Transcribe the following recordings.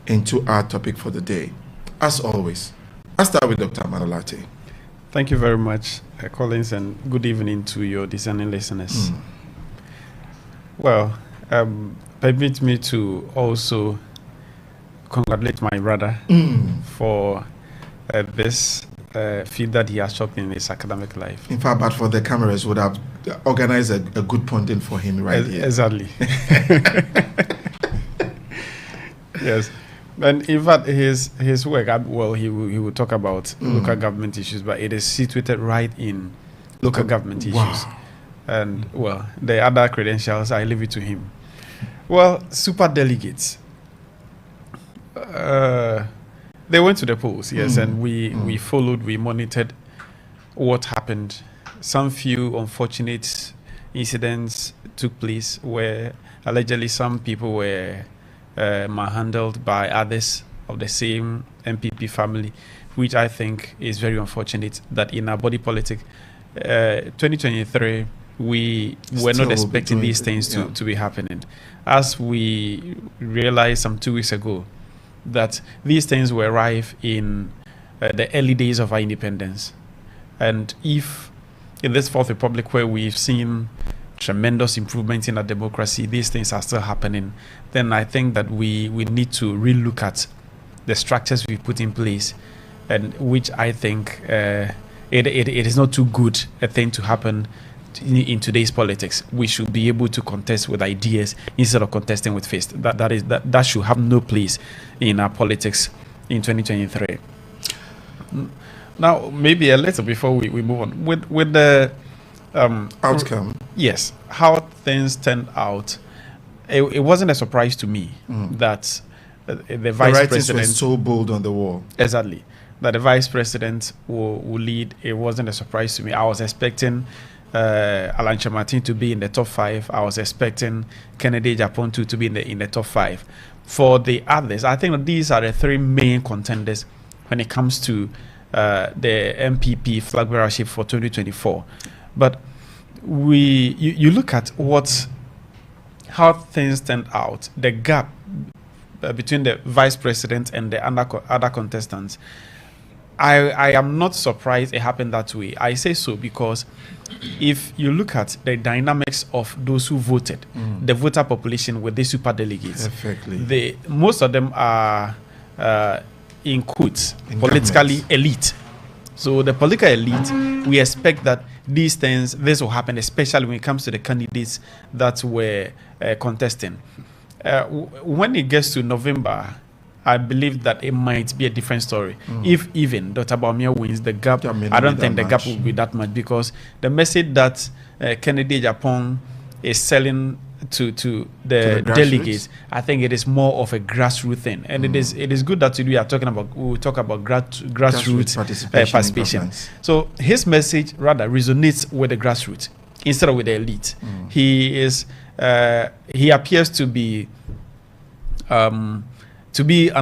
into our topic for the day. As always, I'll start with Dr. Amanolate. Thank you very much, Collins, and good evening to your discerning listeners. Well, permit me to also congratulate my brother for this feat that he has shown in his academic life. In fact, but for the cameras, would have organized a good pundit for him here. Exactly. Yes. And in fact, his work, well, he will talk about local government issues, but it is situated right in local government issues. And, well, the other credentials, I leave it to him. Well, super delegates. They went to the polls, yes, and we followed, we monitored what happened. Some few unfortunate incidents took place where allegedly some people were manhandled by others of the same MPP family, which I think is very unfortunate that in our body politic, 2023, we were not expecting these things to be happening. As we realized some 2 weeks ago, that these things were rife in the early days of our independence. And if in this Fourth Republic, where we've seen tremendous improvements in our democracy, these things are still happening, then I think that we need to relook at the structures we put in place, and which I think it is not too good a thing to happen in today's politics. We should be able to contest with ideas instead of contesting with fists. That should have no place in our politics in 2023. Now, maybe a little before we move on with the outcome. Yes, how things turned out. It wasn't a surprise to me that the vice president was so bold on the wall. Exactly, that the vice president will lead. It wasn't a surprise to me. I was expecting Alan Chamartin to be in the top 5. I was expecting Kennedy Japan to be in the top 5. For the others, I think that these are the 3 main contenders when it comes to the MPP flag bearership for 2024. But you look at how things turned out, the gap between the vice president and the other contestants. I am not surprised it happened that way. I say so because if you look at the dynamics of those who voted, the voter population with the super delegates, most of them are in quotes politically elite. So the political elite, we expect that this will happen, especially when it comes to the candidates that were contesting. When it gets to November, I believe that it might be a different story. If even Dr. Bawumia wins, the gap, I don't think the gap will be that much, because the message that Kennedy Japan is selling to the delegates, I think it is more of a grassroots thing, and it is good that we will talk about grassroots participation. So his message rather resonates with the grassroots instead of with the elite. He appears to be an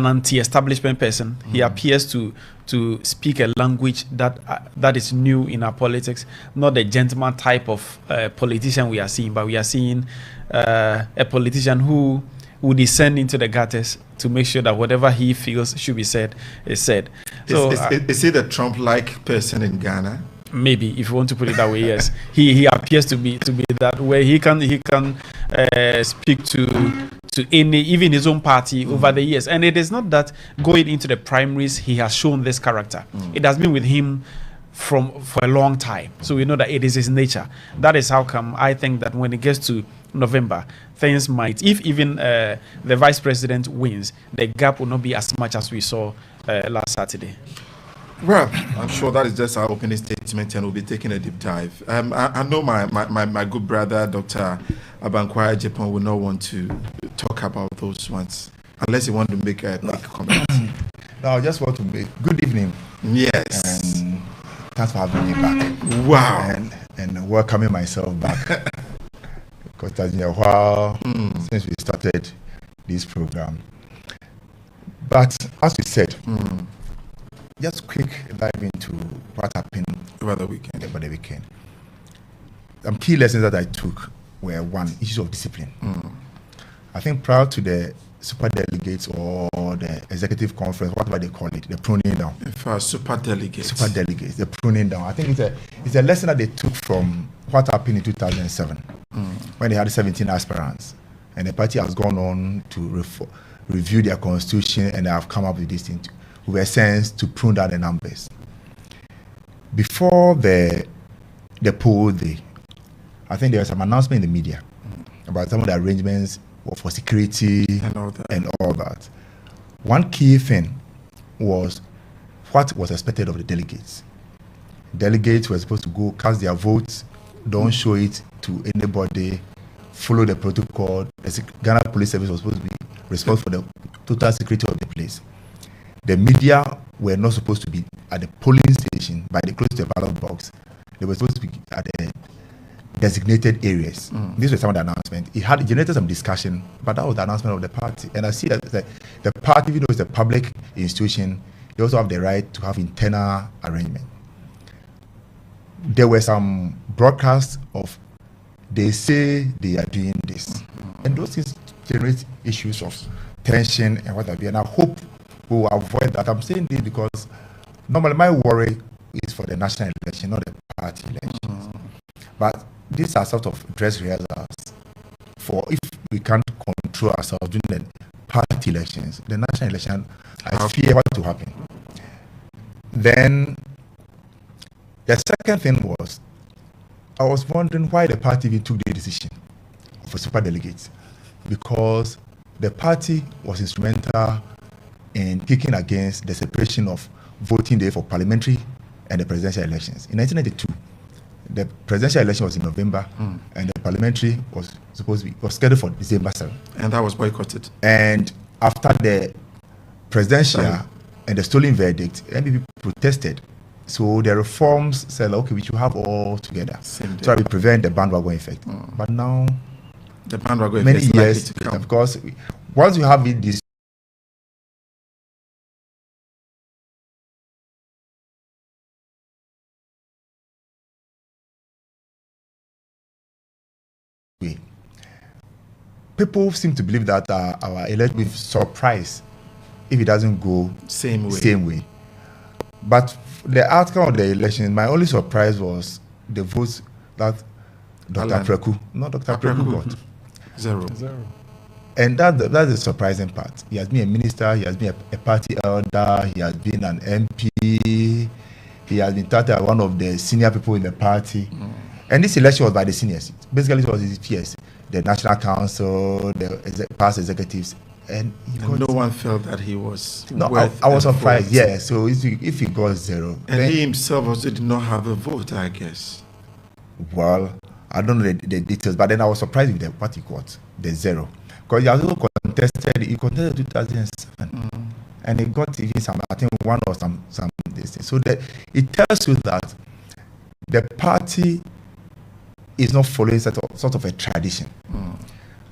anti-establishment person. He appears to speak a language that is new in our politics, not the gentleman type of politician we are seeing, but we are seeing a politician who will descend into the gutters to make sure that whatever he feels should be said is said. So, is he the Trump-like person in Ghana? Maybe, if you want to put it that way, yes. He appears to be that way. He can speak to any, even his own party over the years. And it is not that going into the primaries he has shown this character. It has been with him for a long time. So we know that it is his nature. That is how come I think that when it gets to November, things might, if even the vice president wins, the gap will not be as much as we saw last Saturday. Well, I'm sure that is just our opening statement, and we'll be taking a deep dive. I know my good brother, Dr. Abankwaya Japan, will not want to talk about those ones, unless you want to make a quick comment. No, I just want to make good evening. Yes. And thanks for having me back. Wow. And welcoming myself back. Because it's been a while since we started this program. But as you said, just quick dive into what happened over the weekend. Some key lessons that I took were, one, issues of discipline. I think prior to the super delegates or or the executive conference, whatever they call it, the pruning down. For super delegates. Super delegates, the pruning down. I think it's a lesson that they took from what happened in 2007 when they had 17 aspirants. And the party has gone on to review their constitution, and they have come up with this thing with a sense to prune down the numbers. Before the poll day, I think there was some announcement in the media about some of the arrangements for security and all that. One key thing was what was expected of the delegates. Delegates were supposed to go cast their votes, don't show it to anybody, follow the protocol. The Ghana Police Service was supposed to be responsible for the total security of the place. The media were not supposed to be at the polling station by the close to the ballot box. They were supposed to be at the designated areas. These were some of the announcements. It had generated some discussion, but that was the announcement of the party. And I see that the party, even though it's a public institution, they also have the right to have internal arrangement. There were some broadcasts of they say they are doing this, and those things generate issues of tension and what have you. And I hope we will avoid that. I'm saying this because normally my worry is for the national election, not the party elections. But these are sort of dress rehearsals for if we can't control ourselves during the party elections, the national election, I fear what to happen. Then the second thing was, I was wondering why the party even took the decision for super delegates, because the party was instrumental in kicking against the separation of voting day for parliamentary and the presidential elections. In 1992, the presidential election was in November, and the parliamentary was scheduled for December 7th. And that was boycotted. And after the presidential and the stolen verdict, NPP protested. So the reforms said, okay, we should have all together, so that we prevent the bandwagon effect. But now, the bandwagon many effect years, is likely to come. because once you have it, this way, people seem to believe that our election will surprise if it doesn't go same way. But the outcome of the election, my only surprise was the votes that Dr. Preku got. Zero. And that's the surprising part. He has been a minister, he has been a party elder, he has been an MP, he has been touted as one of the senior people in the party. And this election was by the seniors. Basically, it was his peers, the National Council, the past executives. And no one felt that he was I was surprised. Yeah, so if he got zero, and he himself also did not have a vote, I guess. Well, I don't know the details, but then I was surprised with what he got, the zero, because he also contested 2007, and he got even some, I think one or some this thing. So that it tells you that the party is not following sort of a tradition.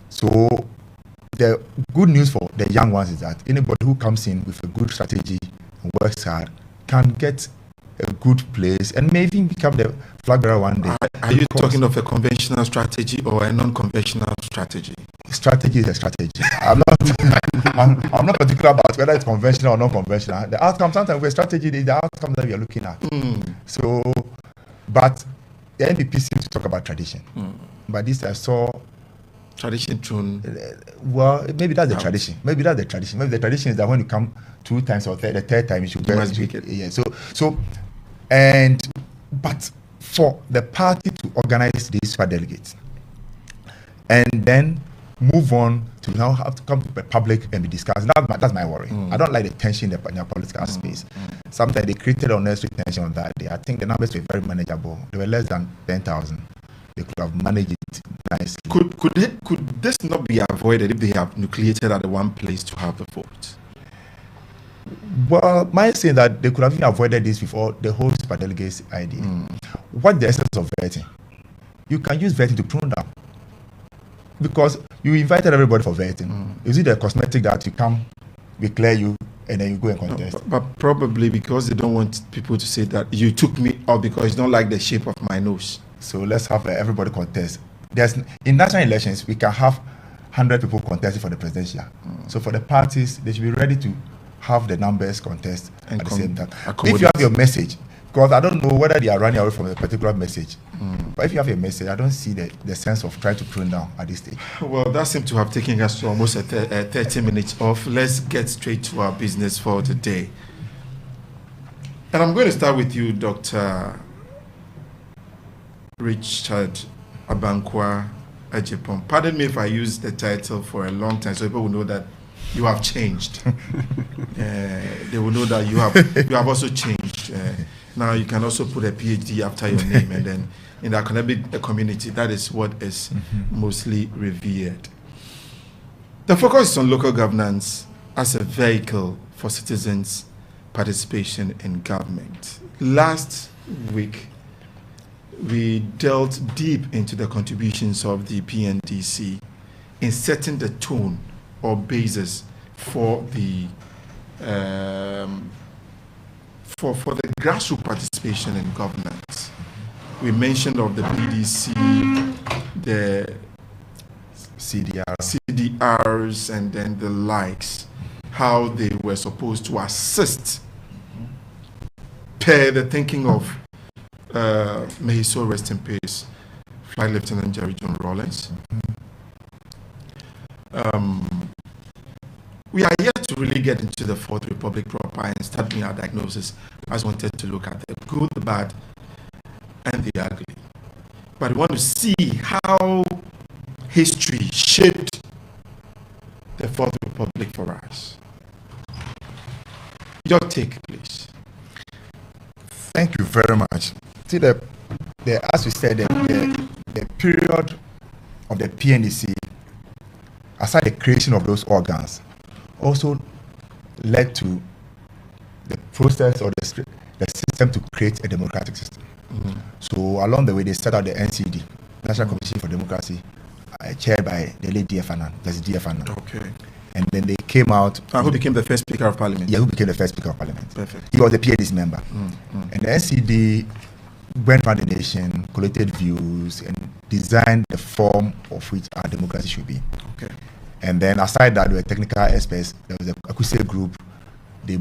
So the good news for the young ones is that anybody who comes in with a good strategy and works hard can get a good place and maybe become the flag bearer one day. Are you talking of a conventional strategy or a non-conventional strategy? Strategy is a strategy. I'm not particular about whether it's conventional or non-conventional. The outcome, sometimes with strategy, the outcome that we are looking at. So, but the NPP seems to talk about tradition. But this I saw tradition tune. Well, maybe that's the tradition. Maybe the tradition is that when you come 2 times or the third time, you should get it. Yeah. But for the party to organize these super delegates and then move on to now have to come to the public and be discussed, that's my worry. I don't like the tension in the political space. Sometimes they created unnecessary tension on that day. I think the numbers were very manageable. They were less than 10,000. They could have managed it nicely. Could this not be avoided if they have nucleated at the one place to have the vote? Well, my saying that they could have even avoided this before the whole super delegates idea. What the essence of vetting? You can use vetting to prune down, because you invited everybody for vetting. Is it the cosmetic that you come, we clear you, and then you go and contest? No, but probably because they don't want people to say that you took me out because you don't like the shape of my nose. So let's have everybody contest. In national elections, we can have 100 people contesting for the presidential. So for the parties, they should be ready to have the numbers contest and at the same time. If you have your message, because I don't know whether they are running away from a particular message, but if you have a message, I don't see the sense of trying to prune down at this stage. Well, that seems to have taken us to almost 30 minutes off. Let's get straight to our business for today. And I'm going to start with you, Dr. Richard Abankwah Ejipon. Pardon me if I use the title for a long time, so people will know that you have changed. They will know that you have also changed. Now you can also put a PhD after your name, and then in the academic community, that is what is mostly revered. The focus is on local governance as a vehicle for citizens' participation in government. Last week, we delved deep into the contributions of the PNDC in setting the tone or basis for the for the grassroots participation in governance. We mentioned of the BDC, the CDRs, and then the likes, how they were supposed to assist per the thinking of may he so rest in peace, Flight Lieutenant Jerry John Rawlings. We are yet to really get into the Fourth Republic proper and start doing our diagnosis. I just wanted to look at the good, the bad, and the ugly. But we want to see how history shaped the Fourth Republic for us. Your take, please. Thank you very much. See, as we said, the period of the PNDC, aside the creation of those organs, also led to the process or the system to create a democratic system. So along the way, they set out the NCD, National Commission for Democracy, chaired by the late DF Annan. Okay. And then they came out. Who became the first Speaker of Parliament? Yeah, who became the first Speaker of Parliament. Perfect. He was a PNDC member. And the NCD went around the nation, collected views, and designed the form of which our democracy should be. Okay. And then aside that, there were technical experts. There was a AWUKU group. They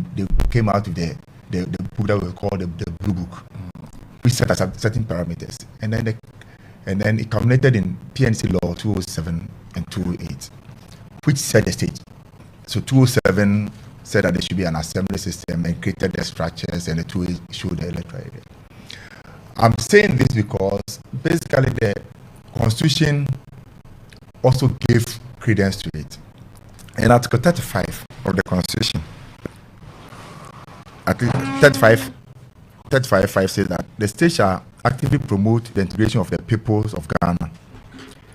came out with the book that we call the Blue Book, which set us certain parameters. And then it culminated in PNC Law 207 and 208, which set the stage. So 207 said that there should be an assembly system and created the structures, and the 208 showed the electoral area. I'm saying this because basically the Constitution also gave credence to it. In Article 35 of the Constitution, Article 35.5 says that the state shall actively promote the integration of the peoples of Ghana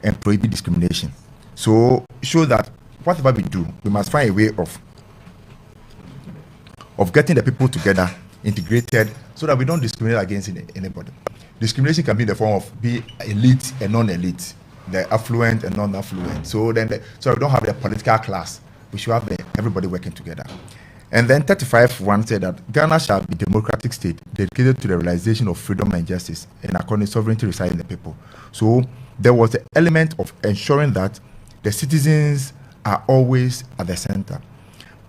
and prohibit discrimination. So it shows that whatever we do, we must find a way of getting the people together, integrated, so that we don't discriminate against anybody. Discrimination can be in the form of be elite and non-elite, the affluent and non-affluent. So we don't have the political class. We should have everybody working together. And then 35.1 said that Ghana shall be a democratic state dedicated to the realization of freedom and justice and according to sovereignty residing in the people. So there was the element of ensuring that the citizens are always at the center.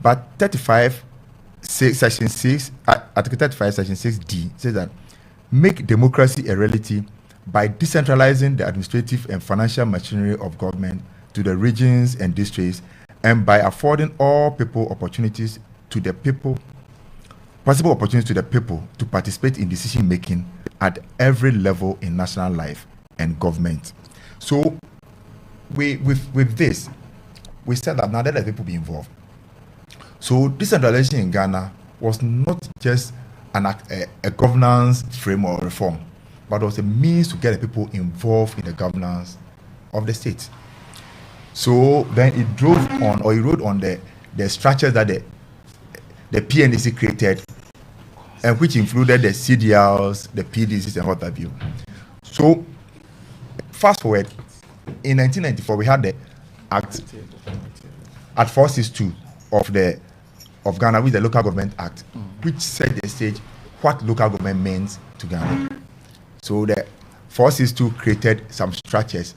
But Article 35, Section 6D says that make democracy a reality by decentralizing the administrative and financial machinery of government to the regions and districts, and by affording all people opportunities to the people, possible opportunities to the people to participate in decision making at every level in national life and government. So with this, we said that now let the people be involved. So decentralization in Ghana was not just a governance frame or reform, but was a means to get the people involved in the governance of the state. So then it rode on the structures that the PNDC created, and which included the CDLs, the PDCs, and what have you. So fast forward, in 1994 we had the Act 462 of Ghana, with the Local Government Act, which set the stage what local government means to Ghana. So the 462 created some structures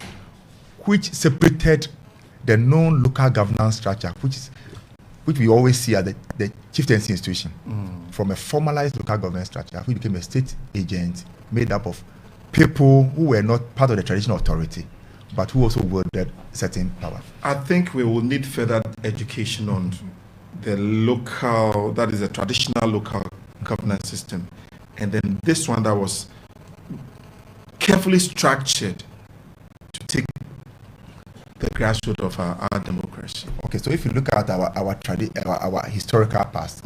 which separated the known local governance structure, which we always see as the chieftaincy institution, from a formalized local government structure, which became a state agent made up of people who were not part of the traditional authority, but who also wielded certain power. I think we will need further education on the local, that is a traditional local governance system, and then this one that was carefully structured to take the grassroots of our democracy. Okay, so if you look at our historical past,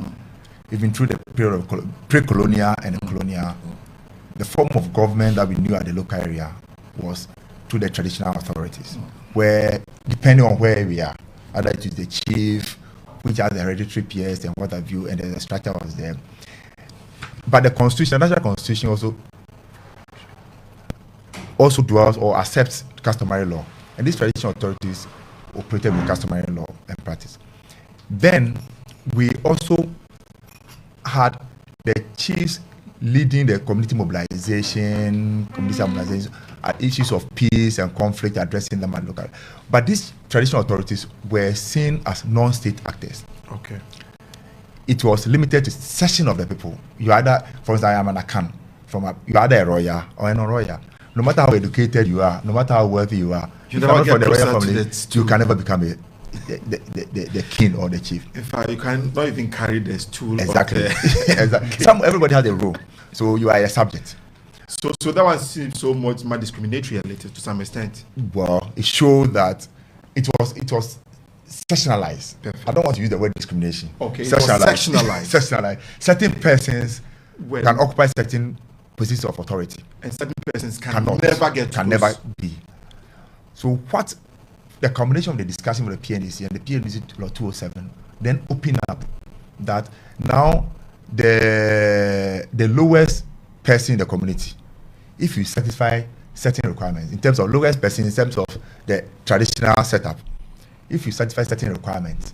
even through the period of pre-colonial and colonial, the form of government that we knew at the local area was through the traditional authorities, where depending on where we are, either it is the chief, which has the hereditary peers and what have you, and the structure was there. But the constitution, the national constitution also dwells or accepts customary law. And these traditional authorities operated with customary law and practice. Then we also had the chiefs leading the community mobilization, issues of peace and conflict, addressing them at local. But these traditional authorities were seen as non-state actors. Okay. It was limited to session of the people. You either, for instance, I am an Akan, you're either a royal or a non-royal. No matter how educated you are, no matter how wealthy you are, you never get closer to family, the you can never become the king or the chief. In fact, you can not even carry the stool. Exactly. Exactly. Everybody has a role, so you are a subject. So that one seems so much more discriminatory related to some extent. Well, it showed that it was sectionalized. Perfect. I don't want to use the word discrimination. Okay, sectionalized. Sectionalized. Certain persons can occupy certain positions of authority, and certain persons never be. So what the combination of the discussion with the PNDC and the PNDC law 207 then opened up that now the lowest person in the community, if you satisfy certain requirements in terms of lowest person in terms of the traditional setup, if you satisfy certain requirements,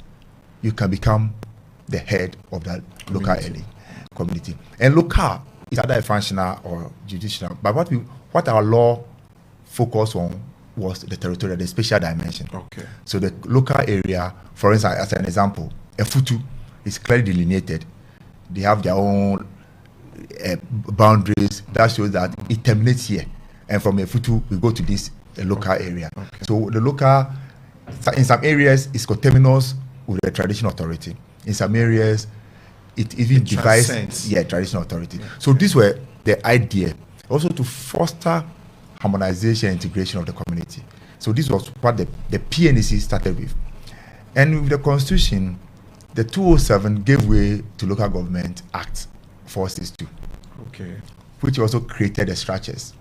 you can become the head of that local community. And local is either a functional or judicial. But what our law focused on was the territorial, the spatial dimension. Okay. So the local area, for instance, as an example, a Futu is clearly delineated. They have their own boundaries that shows that it terminates here. And from a Futu, we go to this local area. Okay. So the local, in some areas, is coterminous with the traditional authority. In some areas, it even divides traditional authority. Yeah. So these were the idea, also to foster harmonization and integration of the community. So this was what the PNDC started with. And with the Constitution, the 207 gave way to Local Government Act 462, which also created the structures.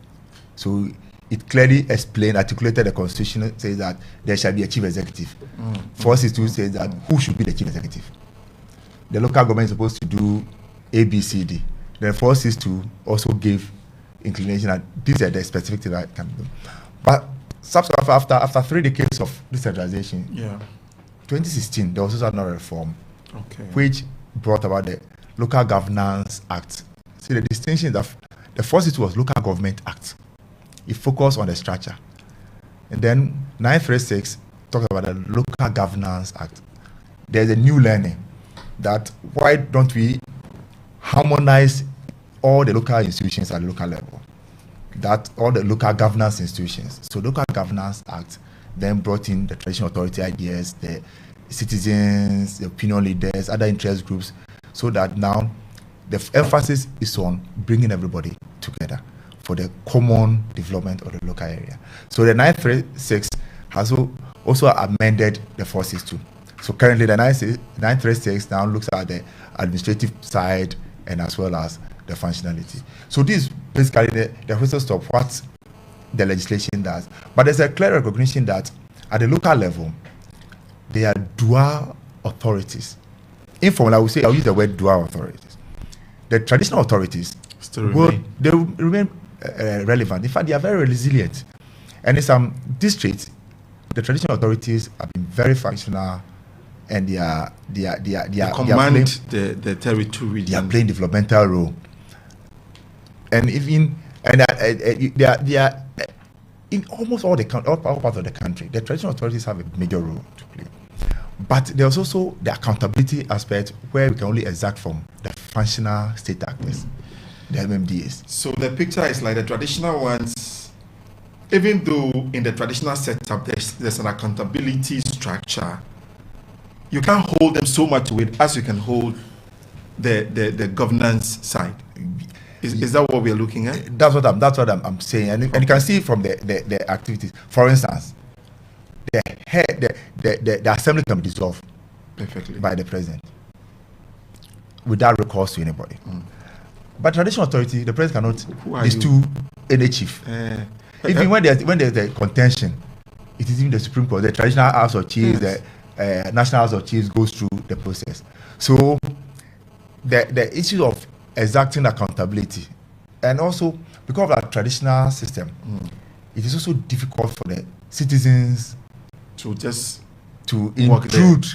So it clearly articulated the Constitution, says that there shall be a chief executive. 462 says that who should be the chief executive. The local government is supposed to do A, B, C, D. Then 462 also gave inclination that these are the specific things that can be done. But after 3 decades of decentralization, 2016 there was also another reform, which brought about the Local Governance Act. See, the distinction is that the first was Local Government Act. It focused on the structure, and then 936 talks about the Local Governance Act. There's a new learning that why don't we harmonize all the local institutions at the local level, that all the local governance institutions. So Local Governance Act then brought in the traditional authority ideas, the citizens, the opinion leaders, other interest groups, so that now the emphasis is on bringing everybody together for the common development of the local area. So the 936 has also amended the 462. So currently the 936 now looks at the administrative side and as well as the functionality. So this is basically the whistle stop what the legislation does. But there's a clear recognition that at the local level, there are dual authorities. Informally, I'll use the word dual authorities. The traditional authorities will remain relevant. In fact, they are very resilient. And in some districts, the traditional authorities have been very functional, and they command the territory. They are playing developmental role, and even they are in almost all parts of the country, the traditional authorities have a major role to play. But there's also the accountability aspect where we can only exact from the functional state actors, the MMDAs. So the picture is like the traditional ones, even though in the traditional setup there's an accountability structure, you can't hold them so much to it as you can hold the governance side. Is that what we're looking at? That's what I'm saying, and you can see from the activities. For instance, the assembly can be dissolved perfectly by the president without recourse to anybody. But traditional authority, the president cannot bestow any chief. Even when there's a contention, it is even the Supreme Court, the traditional House of Chiefs, the National House of Chiefs goes through the process. So the issue of exacting accountability, and also because of our traditional system, it is also difficult for the citizens to intrude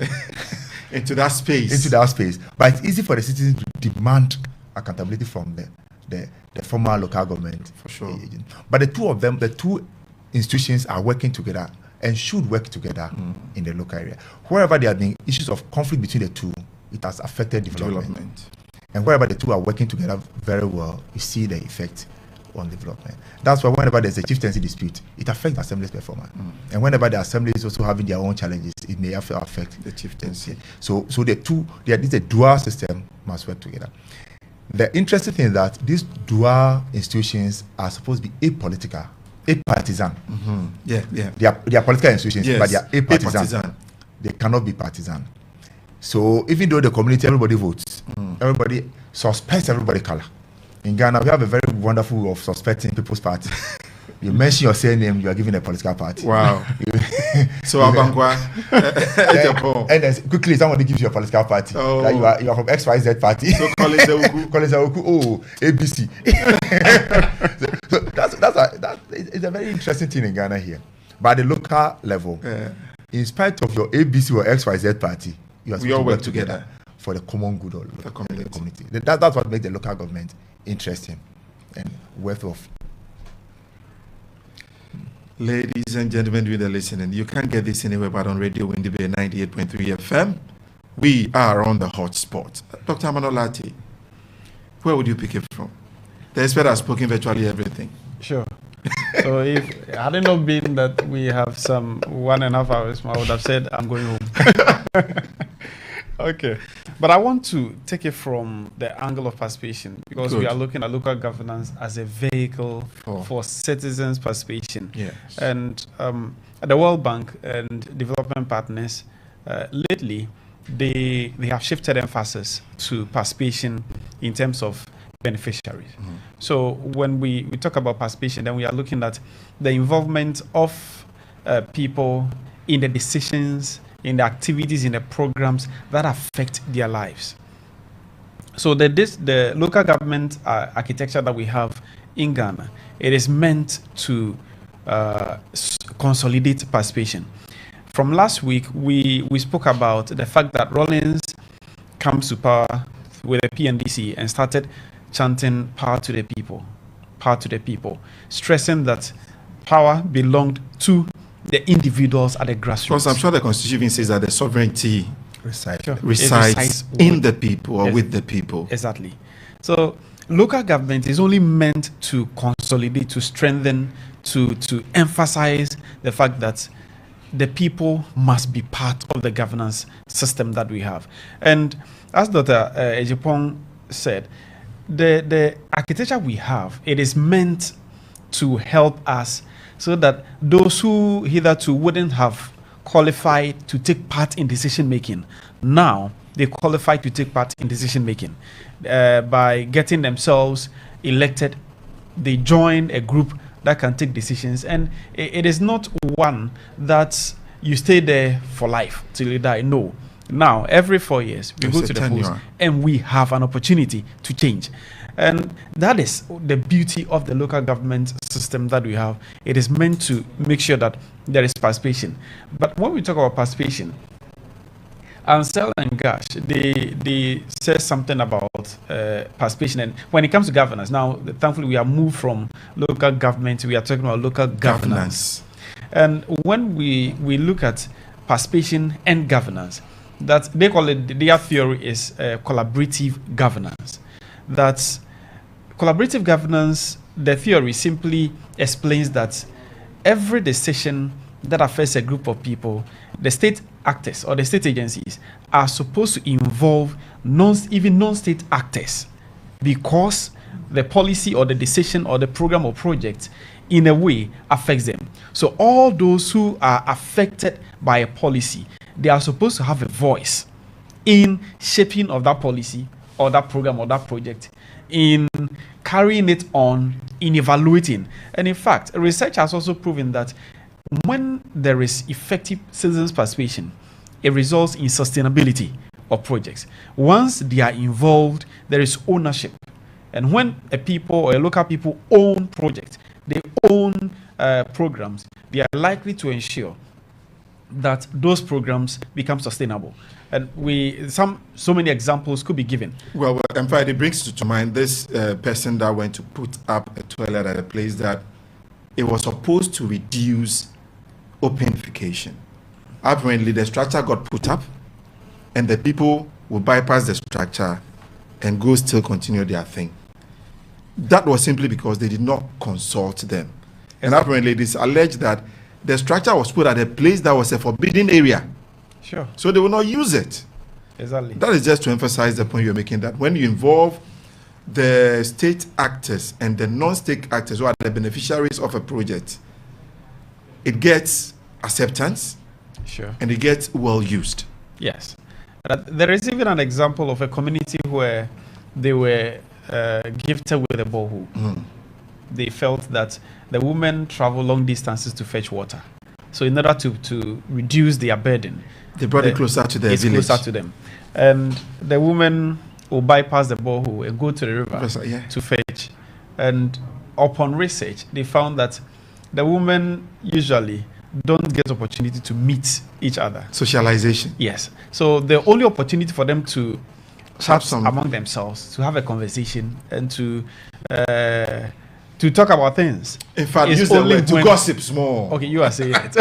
into that space. But it's easy for the citizens to demand accountability from the former local government. For sure. But the two institutions are working together and should work together in the local area. Wherever there have been issues of conflict between the two, it has affected development. And wherever the two are working together very well, you see the effect on development. That's why whenever there's a chieftaincy dispute, it affects the assembly's performance. And whenever the assembly is also having their own challenges, it may affect the chieftaincy. So the two, this is a dual system, must work together. The interesting thing is that these dual institutions are supposed to be apolitical, apartisan. Yeah. They are political institutions, yes. but they are apartisan. They cannot be partisan. So even though the community, everybody votes, everybody suspects everybody color. In Ghana, we have a very wonderful way of suspecting people's party. You mention your surname, you are given a political party. Wow. So Abankwa, and then quickly somebody gives you a political party. Oh. Like you are from XYZ party. So College AWUKU. College AWUKU. Oh, ABC. so that's it's a very interesting thing in Ghana here. But at the local level, in spite of your ABC or XYZ party, we all work together for the common good of the community. That's what makes the local government interesting and worth of. Ladies and gentlemen, you are listening. You can't get this anywhere but on Radio Windy Bay 98.3 FM. We are on the hot spot. Dr. Amanolati, where would you pick it from? The expert has spoken virtually everything. Sure. So if had it not been that we have some 1.5 hours, I would have said I'm going home. Okay. But I want to take it from the angle of participation, because we are looking at local governance as a vehicle for citizens' participation. Yes. And at the World Bank and development partners, lately, they have shifted emphasis to participation in terms of beneficiaries. So when we talk about participation, then we are looking at the involvement of people in the decisions, in the activities, in the programs that affect their lives. So the local government architecture that we have in Ghana, it is meant to consolidate participation. From last week, we spoke about the fact that Rawlings comes to power with a PNDC and started chanting power to the people, stressing that power belonged to the individuals at the grassroots. Because I'm sure the Constitution even says that the sovereignty resides in the people or with the people. Exactly. So local government is only meant to consolidate, to strengthen, to emphasize the fact that the people must be part of the governance system that we have. And as Dr. Ejipong said, the architecture we have, it is meant to help us so that those who hitherto wouldn't have qualified to take part in decision making, now they qualify to take part in decision making by getting themselves elected. They join a group that can take decisions, and it is not one that you stay there for life till you die. No. Now, every 4 years, we go to the polls and we have an opportunity to change. And that is the beauty of the local government system that we have. It is meant to make sure that there is participation. But when we talk about participation, Ansel and Gash, they said something about participation, and when it comes to governance, now thankfully we have moved from local government, we are talking about local governance. And when we look at participation and governance, that they call it, their theory is collaborative governance. That collaborative governance, the theory simply explains that every decision that affects a group of people, the state actors or the state agencies are supposed to involve even non-state actors, because the policy or the decision or the program or project in a way affects them. So all those who are affected by a policy, they are supposed to have a voice in shaping of that policy or that program or that project, in carrying it on, in evaluating. And in fact, research has also proven that when there is effective citizens' participation, it results in sustainability of projects. Once they are involved, there is ownership. And when a people or a local people own projects, they own programs, they are likely to ensure that those programs become sustainable. And so many examples could be given. Well, in fact, it brings to mind this person that went to put up a toilet at a place that it was supposed to reduce openification. Apparently, the structure got put up, and the people will bypass the structure and go still continue their thing. That was simply because they did not consult them. And apparently, it is alleged that the structure was put at a place that was a forbidden area. Sure. So they will not use it. Exactly. That is just to emphasize the point you're making, that when you involve the state actors and the non-state actors who are the beneficiaries of a project, it gets acceptance. Sure. And it gets well used. Yes. There is even an example of a community where they were gifted with a borehole. They felt that the women travel long distances to fetch water. So in order to reduce their burden, they brought it closer to their village. Closer to them. And the women will bypass the borehole and go to the river to fetch. And upon research, they found that the women usually don't get opportunity to meet each other. Socialization. Yes. So the only opportunity for them to chat among themselves, to have a conversation, and to talk about things. In fact, use the word to gossip more. Okay, you are saying it.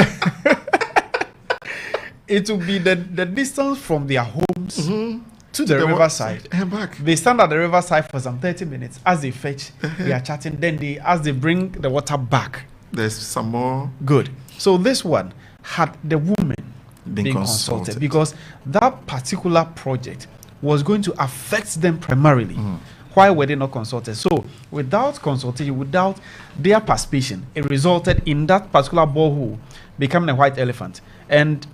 It will be the distance from their homes to the riverside and back. They stand at the riverside for some 30 minutes. As they fetch, they are chatting. Then as they bring the water back, there's some more. Good. So this one had the woman being consulted, because that particular project was going to affect them primarily. Why were they not consulted? So without consultation, without their participation, it resulted in that particular borehole becoming a white elephant. And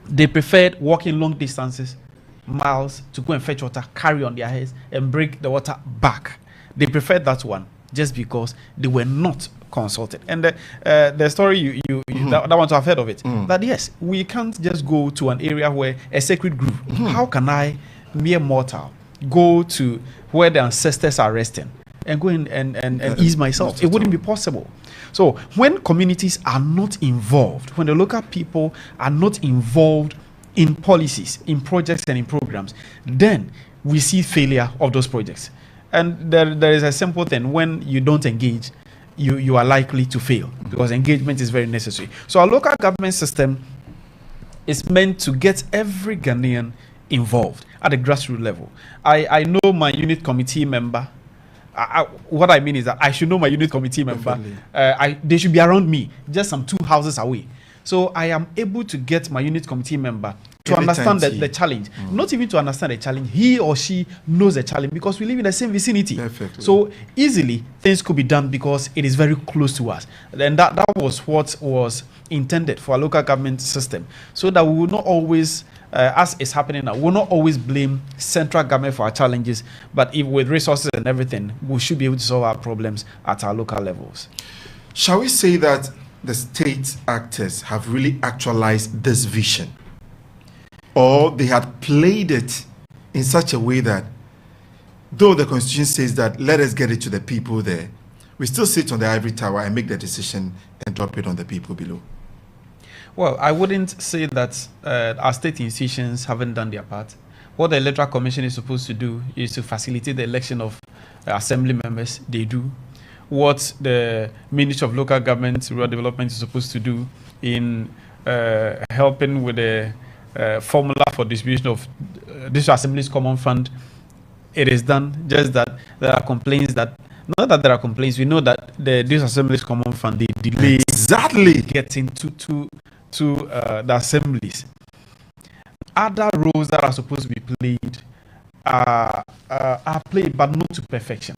they preferred walking long distances, miles, to go and fetch water, carry on their heads, and bring the water back. They preferred that one just because they were not consulted. And the story that one to have heard of it, that yes, we can't just go to an area where a sacred group. How can I, mere mortal, go to where the ancestors are resting and go in and ease myself? It wouldn't be possible. So when communities are not involved, when the local people are not involved in policies, in projects and in programs, then we see failure of those projects. And there is a simple thing: when you don't engage, you are likely to fail, because engagement is very necessary. So our local government system is meant to get every Ghanaian involved at the grassroots level. I know my unit committee member. What I mean is that I should know my unit committee member. They should be around me, just some 2 houses away. So I am able to get my unit committee member to understand the challenge. Not even to understand the challenge, he or she knows the challenge, because we live in the same vicinity. Perfectly. So easily things could be done because it is very close to us. And that was what was intended for a local government system, so that we will not always, as is happening now, we will not always blame central government for our challenges, but if with resources and everything, we should be able to solve our problems at our local levels. Shall we say that the state actors have really actualized this vision, or they had played it in such a way that, though the constitution says that let us get it to the people there, we still sit on the ivory tower and make the decision and drop it on the people below? Well, I wouldn't say that our state institutions haven't done their part. What the Electoral Commission is supposed to do is to facilitate the election of assembly members. They do. What the Ministry of Local Government Rural Development is supposed to do in helping with the formula for distribution of District Assembly's Common Fund, it is done. Just that there are complaints that, not that there are complaints, we know that the District Assembly's Common Fund, they delay getting to the assemblies. Other roles that are supposed to be played are played, but not to perfection.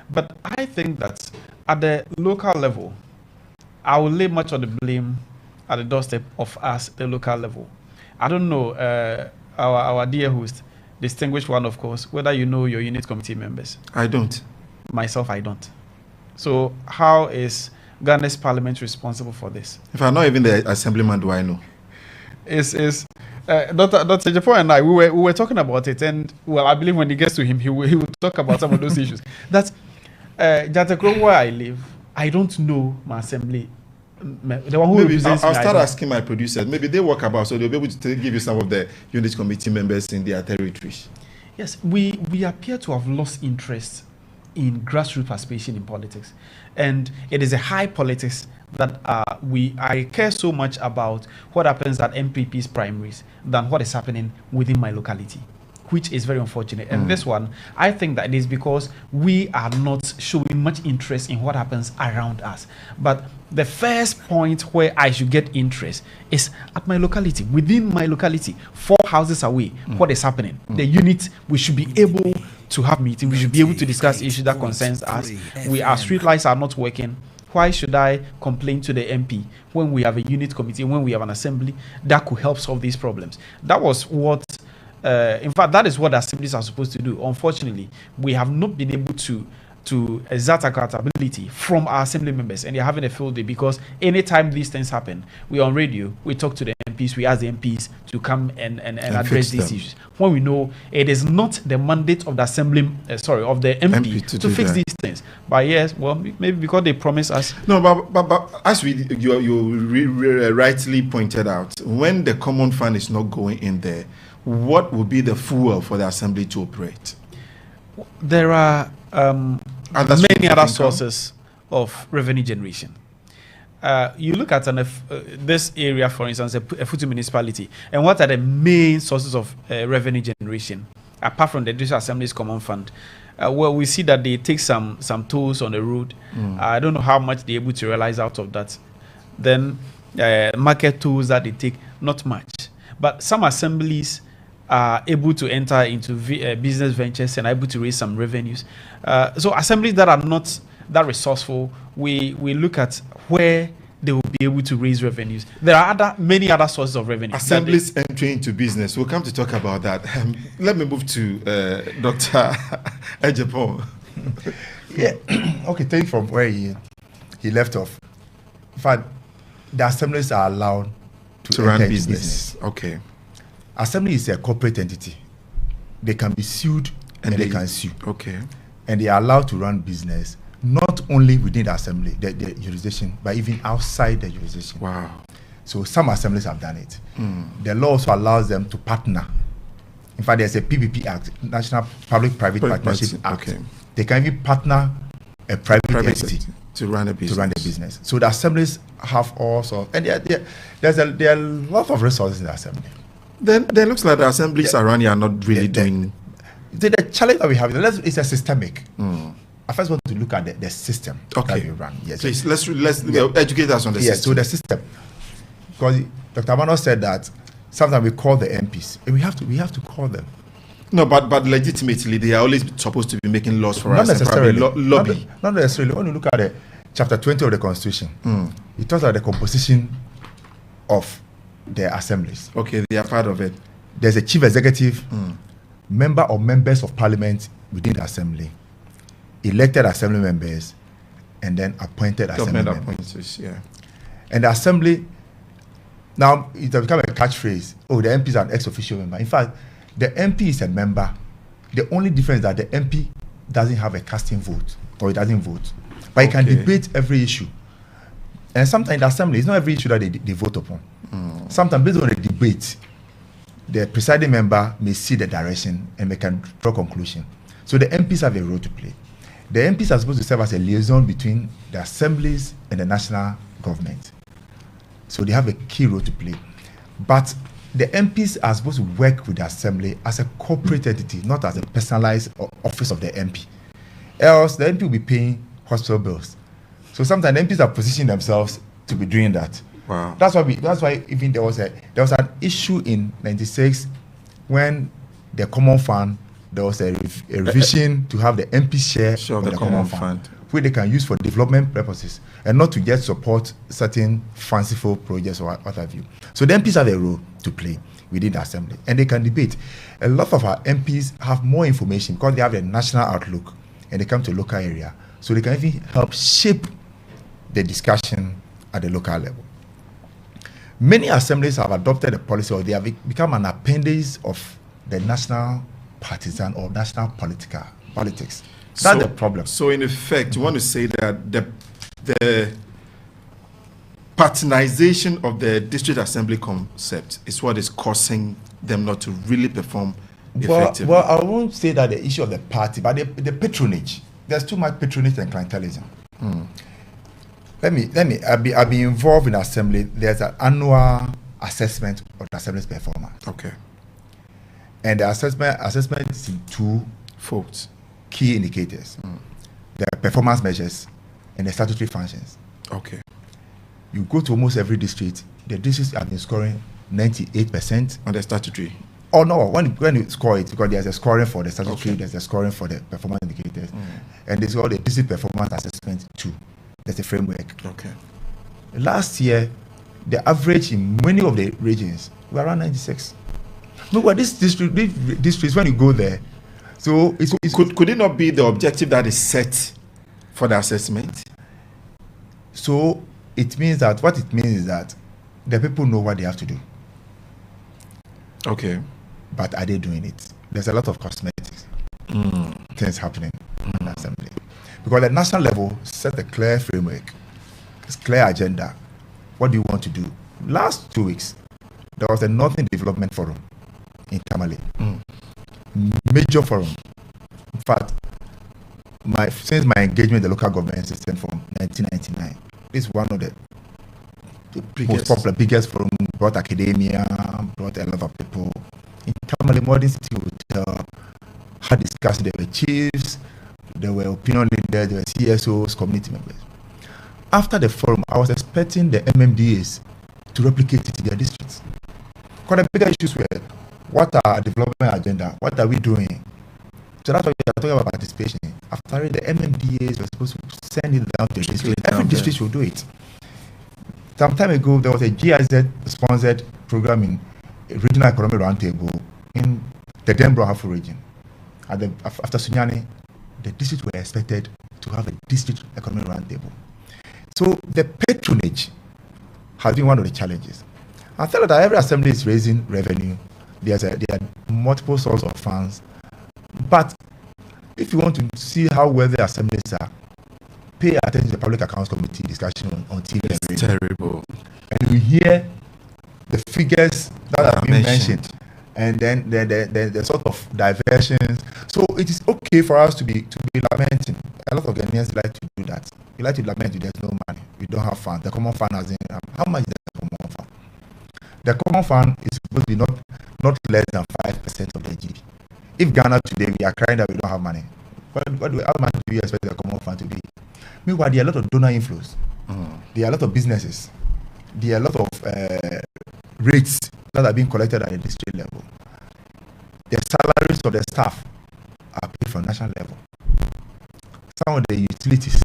But I think that at the local level, I will lay much of the blame at the doorstep of us, the local level. I don't know, our dear host, distinguished one, of course, whether you know your unit committee members. I don't. Myself, I don't. So how is Ghana's parliament responsible for this? If I'm not even the assemblyman, do I know? Dr. Japan and I, we were talking about it, and well, I believe when he gets to him, he will talk about some of those issues. That Jatakro, where I live, I don't know my assembly. The one who maybe represents I'll start asking my producers. Maybe they work about, so they'll be able to give you some of the unit committee members in their territories. Yes, we appear to have lost interest in grassroots participation in politics, and it is a high politics that I care so much about what happens at MPP's primaries than what is happening within my locality, which is very unfortunate. And this one, I think that it is because we are not showing much interest in what happens around us. But the first point where I should get interest is at my locality, within my locality, 4 houses away, what is happening. The unit, we should be able to have meetings, we should be able to discuss issues that concerns us. Our street lights are not working. Why should I complain to the MP when we have a unit committee, when we have an assembly that could help solve these problems? That was what, in fact, that is what the assemblies are supposed to do. Unfortunately, we have not been able to exert accountability from our assembly members, and they're having a field day because anytime these things happen, we're on radio, we talk to the MPs, we ask the MPs to come and address these issues. When we know it is not the mandate of the assembly, of the MP to fix these things. But yes, well, maybe because they promise us. No, but as you rightly pointed out, when the common fund is not going in there, what would be the fuel for the assembly to operate? There are many other sources of revenue generation. You look at this area, for instance, a Futu municipality, and what are the main sources of revenue generation, apart from the District Assembly's Common Fund? Well, we see that they take some tolls on the road. I don't know how much they're able to realize out of that. Then market tolls that they take, not much. But some assemblies are able to enter into business ventures and are able to raise some revenues. So assemblies that are not that resourceful, we look at where they will be able to raise revenues. There are many other sources of revenue. Assemblies entering into business. We'll come to talk about that. Let me move to Dr. Ejapon. Yeah. Okay, take from where he left off. In fact, the assemblies are allowed to run business. Okay. Assembly is a corporate entity. They can be sued and they can sue. Okay. And they are allowed to run business not only within the assembly, the jurisdiction, but even outside the jurisdiction. Wow. So some assemblies have done it. The law also allows them to partner. In fact, there's a PPP Act, National Public-Private Partnership Act. Okay. They can even partner a private entity to run a business. So the assemblies have all sorts, and there are a lot of resources in the assembly. Then it looks like the assemblies around here are not really doing. The challenge that we have is a systemic. I first want to look at the system that we run. Yes. Please, let's educate us on the system. So the system, because Dr. Amano said that sometimes we call the MPs, and we have to call them. No, but legitimately they are always supposed to be making laws for us. Not necessarily. Lobby. Not necessarily. When you look at Chapter 20 of the Constitution, it talks about the composition of the assemblies. Okay, they are part of it. There's a chief executive, member or members of parliament within the assembly, elected assembly members, and then appointed assembly members. Yeah. And the assembly, now it has become a catchphrase. Oh, the MP is an ex-officio member. In fact, the MP is a member. The only difference is that the MP doesn't have a casting vote, or he doesn't vote. But he can debate every issue. And sometimes the assembly, it's not every issue that they vote upon. Sometimes based on the debate, the presiding member may see the direction and they can draw conclusion. So the MPs have a role to play. The MPs are supposed to serve as a liaison between the assemblies and the national government. So they have a key role to play. But the MPs are supposed to work with the assembly as a corporate entity, not as a personalized office of the MP. Else, the MP will be paying hospital bills. So sometimes MPs are positioning themselves to be doing that. Wow. That's why even there was an issue in '96 when the common fund, there was a revision to have the MP share of the common fund, which they can use for development purposes and not to just support certain fanciful projects or what have you. So the MPs have a role to play within the assembly and they can debate. A lot of our MPs have more information because they have a national outlook and they come to a local area. So they can even help shape the discussion at the local level. Many assemblies have adopted a policy or they have become an appendage of the national partisan or national politics. That's the problem. So in effect, you want to say that the patronization of the district assembly concept is what is causing them not to really perform effectively. Well, I won't say that the issue of the party, but the patronage. There's too much patronage and clientelism. I've been involved in assembly. There's an annual assessment of the assembly's performance. Okay. And the assessment is in two folds. Key indicators. The performance measures and the statutory functions. Okay. You go to almost every district, the districts have been scoring 98% on the statutory. Oh no, when you score it, because there's a scoring for the statutory, there's a scoring for the performance indicators. And there's all the district performance assessment too. There's a framework. Okay. Last year, the average in many of the regions were around 96. No, but this district, when you go there, so could it not be the objective that is set for the assessment? So it means that what it means is that the people know what they have to do. Okay. But are they doing it? There's a lot of cosmetics things happening in the assembly. Because the national level set a clear framework, it's clear agenda. What do you want to do? Last 2 weeks, there was a Northern Development Forum in Tamale. Major forum. In fact, since my engagement in the local government system from 1999, this is one of the most popular, biggest forum, brought academia, brought a lot of people. In Tamale Modern City Hotel, had discussions, there were chiefs, there were opinion leaders, there were CSOs, community members. After the forum, I was expecting the MMDAs to replicate it in their districts. Because the bigger issues were, what are our development agenda? What are we doing? So that's why we are talking about participation. After the MMDAs were supposed to send it down to the district. Every district should do it. Some time ago, there was a GIZ-sponsored program in a regional economic roundtable in the Denbro-Hafu region. After Sunyani, the districts were expected to have a district economic roundtable. So the patronage has been one of the challenges. I feel that every assembly is raising revenue. There are multiple sources of funds. But if you want to see how well the assemblies are, pay attention to the Public Accounts Committee discussion on TV and radio. It's terrible. And we hear the figures that have been mentioned. And then the sort of diversions. So it is okay for us to be lamenting. A lot of Ghanaians like to do that. We like to lament, there's no money. We don't have funds. The common fund has in. How much is the common fund? The common fund is supposed to be not less than 5% of the GDP. If Ghana today, we are crying that we don't have money, how much do you expect the common fund to be? Meanwhile, there are a lot of donor inflows. There are a lot of businesses. There are a lot of rates that are being collected at the district level. The salaries of the staff are paid from national level. Some of the utilities,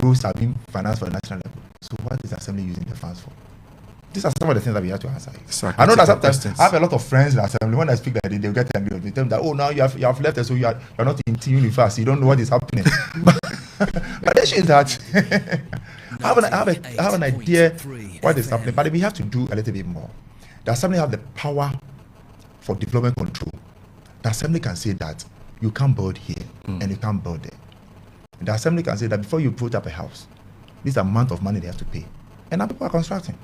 roads are being financed for the national level. So what is the assembly using the funds for? These are some of the things that we have to answer. Exactly. I know that sometimes I have a lot of friends in the assembly. When I speak like they'll get angry. They tell me that, oh, now you have left us, so you're not in universe. You don't know what is happening. But the issue is that I have an idea what is happening, but we have to do a little bit more. The assembly have the power for development control. The assembly can say that you can't build here and you can't build there. And the assembly can say that before you put up a house, this amount of money they have to pay. This amount of money they have to pay. So what is the assembly using the funds for? This is some of the things that we have to answer. The assembly have the power for development control. The assembly can say that you can't build here and you can't build there. And the assembly can say that before you put up a house, And now people are constructing.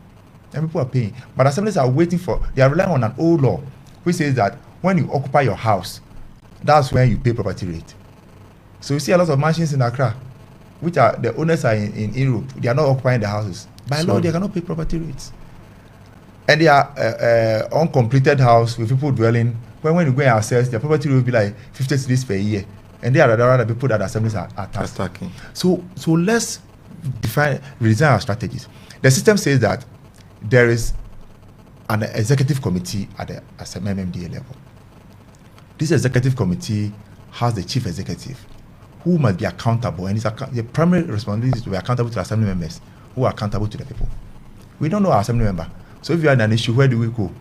And people are paying. But assemblies are waiting they are relying on an old law, which says that when you occupy your house, that's when you pay property rate. So you see a lot of mansions in Accra, which are, the owners are in Europe, they are not occupying the houses. By law, they cannot pay property rates. And they are uncompleted house with people dwelling. When you go and assess, the property will be like 50 cedis per year. And they are rather people that assemblies are attacking. So let's redesign our strategies. The system says that there is an executive committee at the MMDA level. This executive committee has the chief executive who must be accountable, and the primary responsibility is to be accountable to the assembly members who are accountable to the people. We don't know our assembly member. So if you have an issue, where do we go?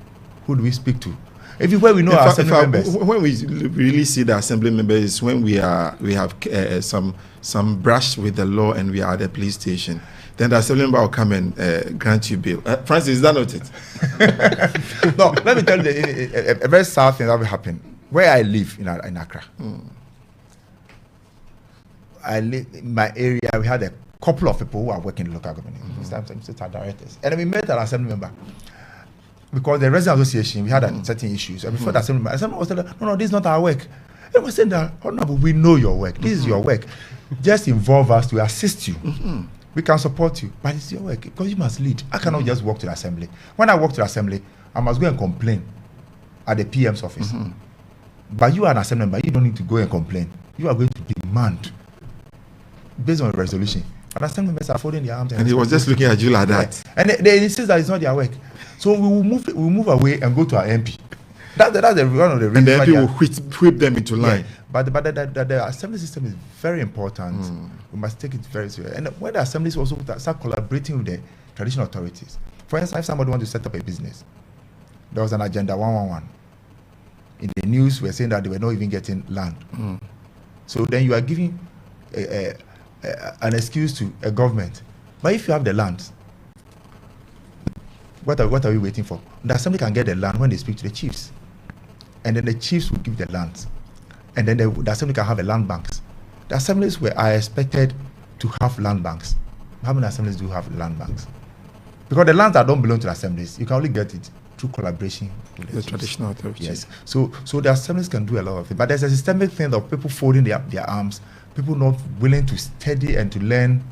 Who do we speak to? Everywhere we know our assembly members. When we really see the assembly members, when we have some brush with the law and we are at the police station, then the assembly member will come and grant you bail. Francis, is that not it? No, let me tell you a very sad thing that will happen. Where I live in Accra, I live in my area. We had a couple of people who are working in the local government. Sometimes our directors, and we met an assembly member because the resident association we had certain issues. And before the assembly member was telling, no, this is not our work. And we said that, Honorable, we know your work. This is your work. Just involve us to assist you. We can support you, but it's your work because you must lead. I cannot just walk to the assembly. When I walk to the assembly, I must go and complain at the PM's office. But you are an assembly member, you don't need to go and complain. You are going to demand based on a resolution. But assembly members are folding their arms. And he was just looking at you like that. And they insist that it's not their work. So we will move away and go to our MP. That's one of the reasons. And the MP will whip them into line. Yeah. But the assembly system is very important. We must take it very seriously. And when the assemblies also start collaborating with the traditional authorities. For instance, if somebody wants to set up a business, there was an agenda 111. In the news, we're saying that they were not even getting land. So then you are giving an excuse to a government. But if you have the land, what are we waiting for? The assembly can get the land when they speak to the chiefs. And then the chiefs will give the lands. And then the assembly can have a land banks. The assemblies are expected to have land banks. How many assemblies do have land banks? Because the lands that don't belong to the assemblies, you can only get it through collaboration with the traditional authorities. Yes. So the assemblies can do a lot of things. But there's a systemic thing of people folding their arms, people not willing to study and to learn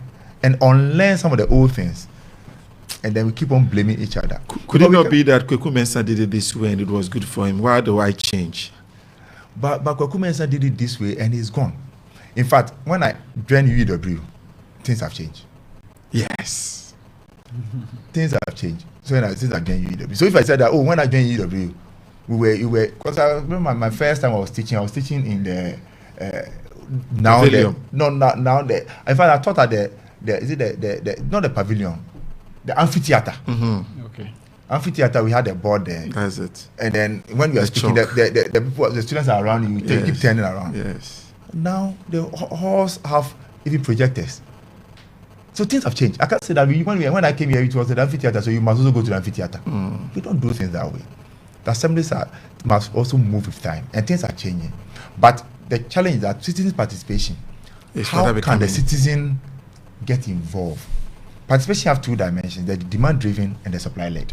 and unlearn some of the old things. And then we keep on blaming each other. Could it not be that Kweku Mensah did it this way and it was good for him? Why do I change? But Kweku Mensah did it this way and he's gone. In fact, when I joined UEW, things have changed. Yes. Things have changed. So since I joined UEW. So if I said that, when I joined UEW, we were because I remember my first time I was teaching in the pavilion. In fact, I taught at the not the pavilion, the amphitheater. Okay. Amphitheater, we had a board there. That's it. And then when you are speaking, the people, the students are around you, you keep turning around. Yes. Now the halls have even projectors. So things have changed. I can't say that when I came here, it was the amphitheater, so you must also go to the amphitheater. We don't do things that way. The assemblies must also move with time, and things are changing. But the challenge is that citizens' participation. How can the citizen get involved? Participation have two dimensions: the demand-driven and the supply-led.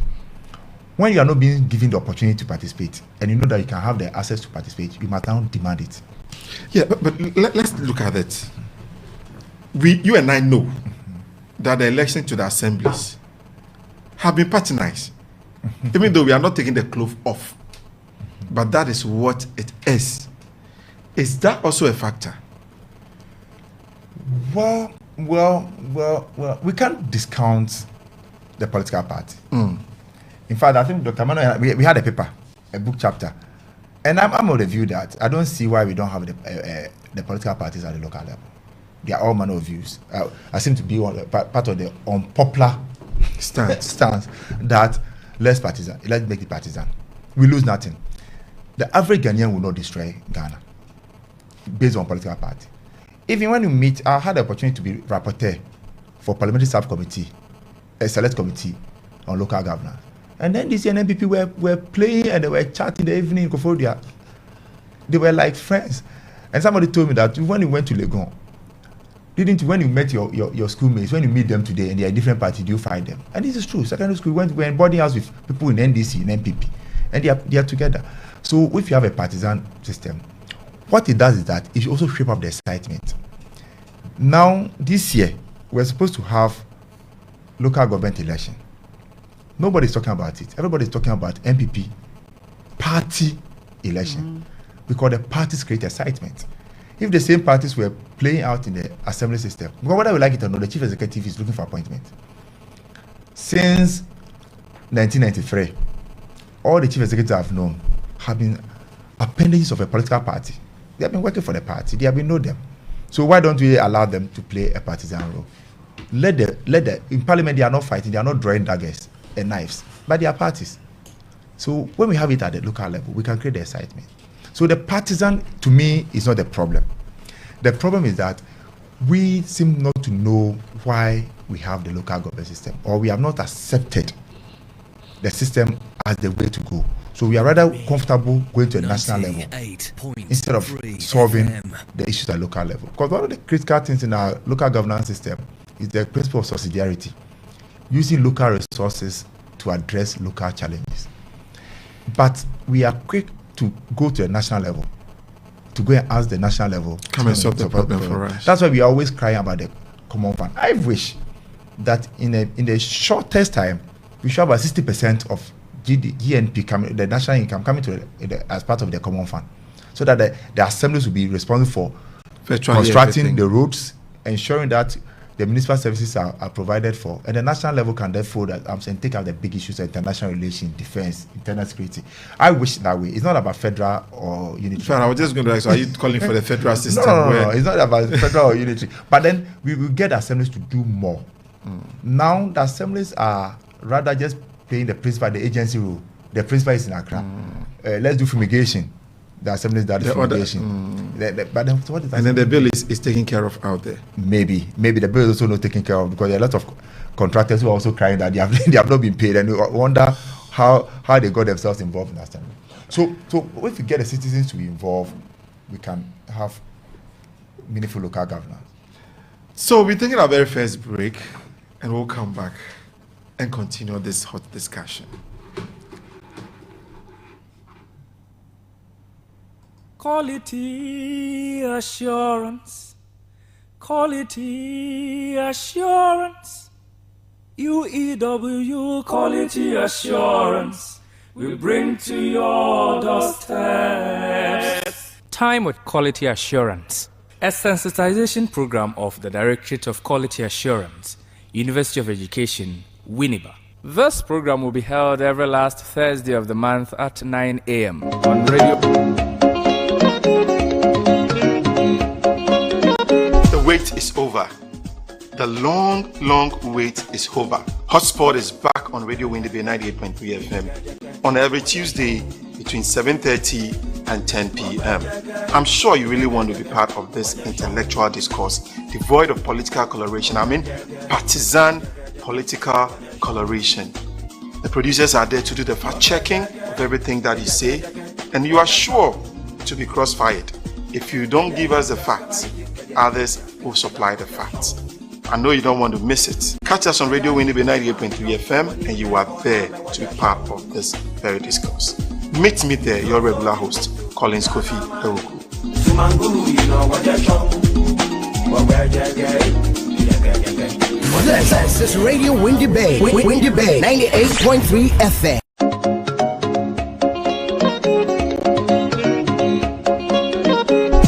When you are not being given the opportunity to participate, and you know that you can have the access to participate, you must now demand it. Yeah, but let's look at it. You and I know that the election to the assemblies have been patronized, even though we are not taking the cloth off. But that is what it is. Is that also a factor? Well, we can't discount the political party. In fact, I think Dr. Mano, we had a paper, a book chapter, and I'm of the view that I don't see why we don't have the political parties at the local level. They are all manner of views. I seem to be part of the unpopular stance that let's make it partisan. We lose nothing. The average Ghanaian will not destroy Ghana based on political party. Even when you meet, I had the opportunity to be rapporteur for parliamentary subcommittee, a select committee on local governance. And then this NPP were playing and they were chatting in the evening in Kofodia. They were like friends. And somebody told me that when he went to Legon, Didn't you, when you met your schoolmates, when you meet them today and they are different parties, do you find them? And this is true. Secondary school, we're in boarding house with people in NDC and NPP, and they are together. So if you have a partisan system, what it does is that it also shape up the excitement. Now, this year, we're supposed to have local government election. Nobody's talking about it. Everybody's talking about MPP party election because the parties create excitement. If the same parties were playing out in the assembly system, because whether we like it or not, the chief executive is looking for appointment. Since 1993, all the chief executives I've known have been appendages of a political party. They have been working for the party. They have been know them. So why don't we allow them to play a partisan role? Let the in parliament they are not fighting, they are not drawing daggers and knives, but they are parties. So when we have it at the local level, we can create the excitement. So the partisan, to me, is not the problem. The problem is that we seem not to know why we have the local government system, or we have not accepted the system as the way to go. So we are rather comfortable going to a national level instead of solving the issues at local level. Because one of the critical things in our local governance system is the principle of subsidiarity, using local resources to address local challenges. But we are quick to go to a national level, to go and ask the national level. Come and solve the problem for us. That's why we are always crying about the common fund. I wish that in the shortest time, we should have about 60% of GNP coming, the national income coming to as part of the common fund, so that the assemblies will be responsible for constructing the roads, ensuring that the municipal services are provided for, and the national level can therefore take out the big issues of international relations, defense, internal security. I wish that way. It's not about federal or unitary. Sure, I was just going to ask, are you calling for the federal system? No, it's not about federal or unitary. But then we will get assemblies to do more. Now the assemblies are rather just playing the principal, the agency role. The principal is in Accra. Let's do fumigation. The assemblies that do fumigation. But then, what is that? And then the bill is taken care of out there. Maybe the bill is also not taken care of, because there are a lot of contractors who are also crying that they have not been paid, and we wonder how they got themselves involved in that assembly. So if we get the citizens to be involved, we can have meaningful local governance. So we're taking our very first break, and we'll come back and continue this hot discussion. Quality assurance, quality assurance, UEW quality assurance, we bring to your doorstep. Time with quality assurance, a sensitization program of the Directorate of Quality Assurance, University of Education, Winneba. This program will be held every last Thursday of the month at 9 a.m. on radio. The wait is over. The long wait is over. Hotspot is back on Radio Winneba 98.3 FM on every Tuesday between 7:30 and 10 p.m. I'm sure you really want to be part of this intellectual discourse, devoid of political coloration. I mean, partisan political coloration. The producers are there to do the fact-checking of everything that you say, and you are sure to be cross-fired. If you don't give us the facts, others will supply the facts. I know you don't want to miss it. Catch us on Radio Winneba 98.3 FM, and you are there to be part of this very discourse. Meet me there, your regular host, Collins KOFI AWUKU. This is Radio Winneba, Winneba 98.3 FM.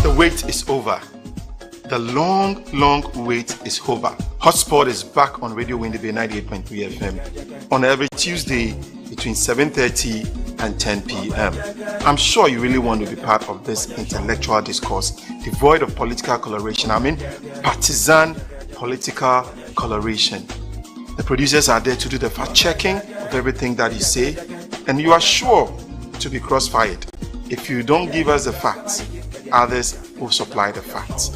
The wait is over. The long wait is over. Hotspot is back on Radio Winneba 98.3 FM on every Tuesday between 7:30 and 10 p.m. I'm sure you really want to be part of this intellectual discourse, devoid of political coloration. I mean, partisan political coloration. The producers are there to do the fact-checking of everything that you say, and you are sure to be cross-fired. If you don't give us the facts, others will supply the facts.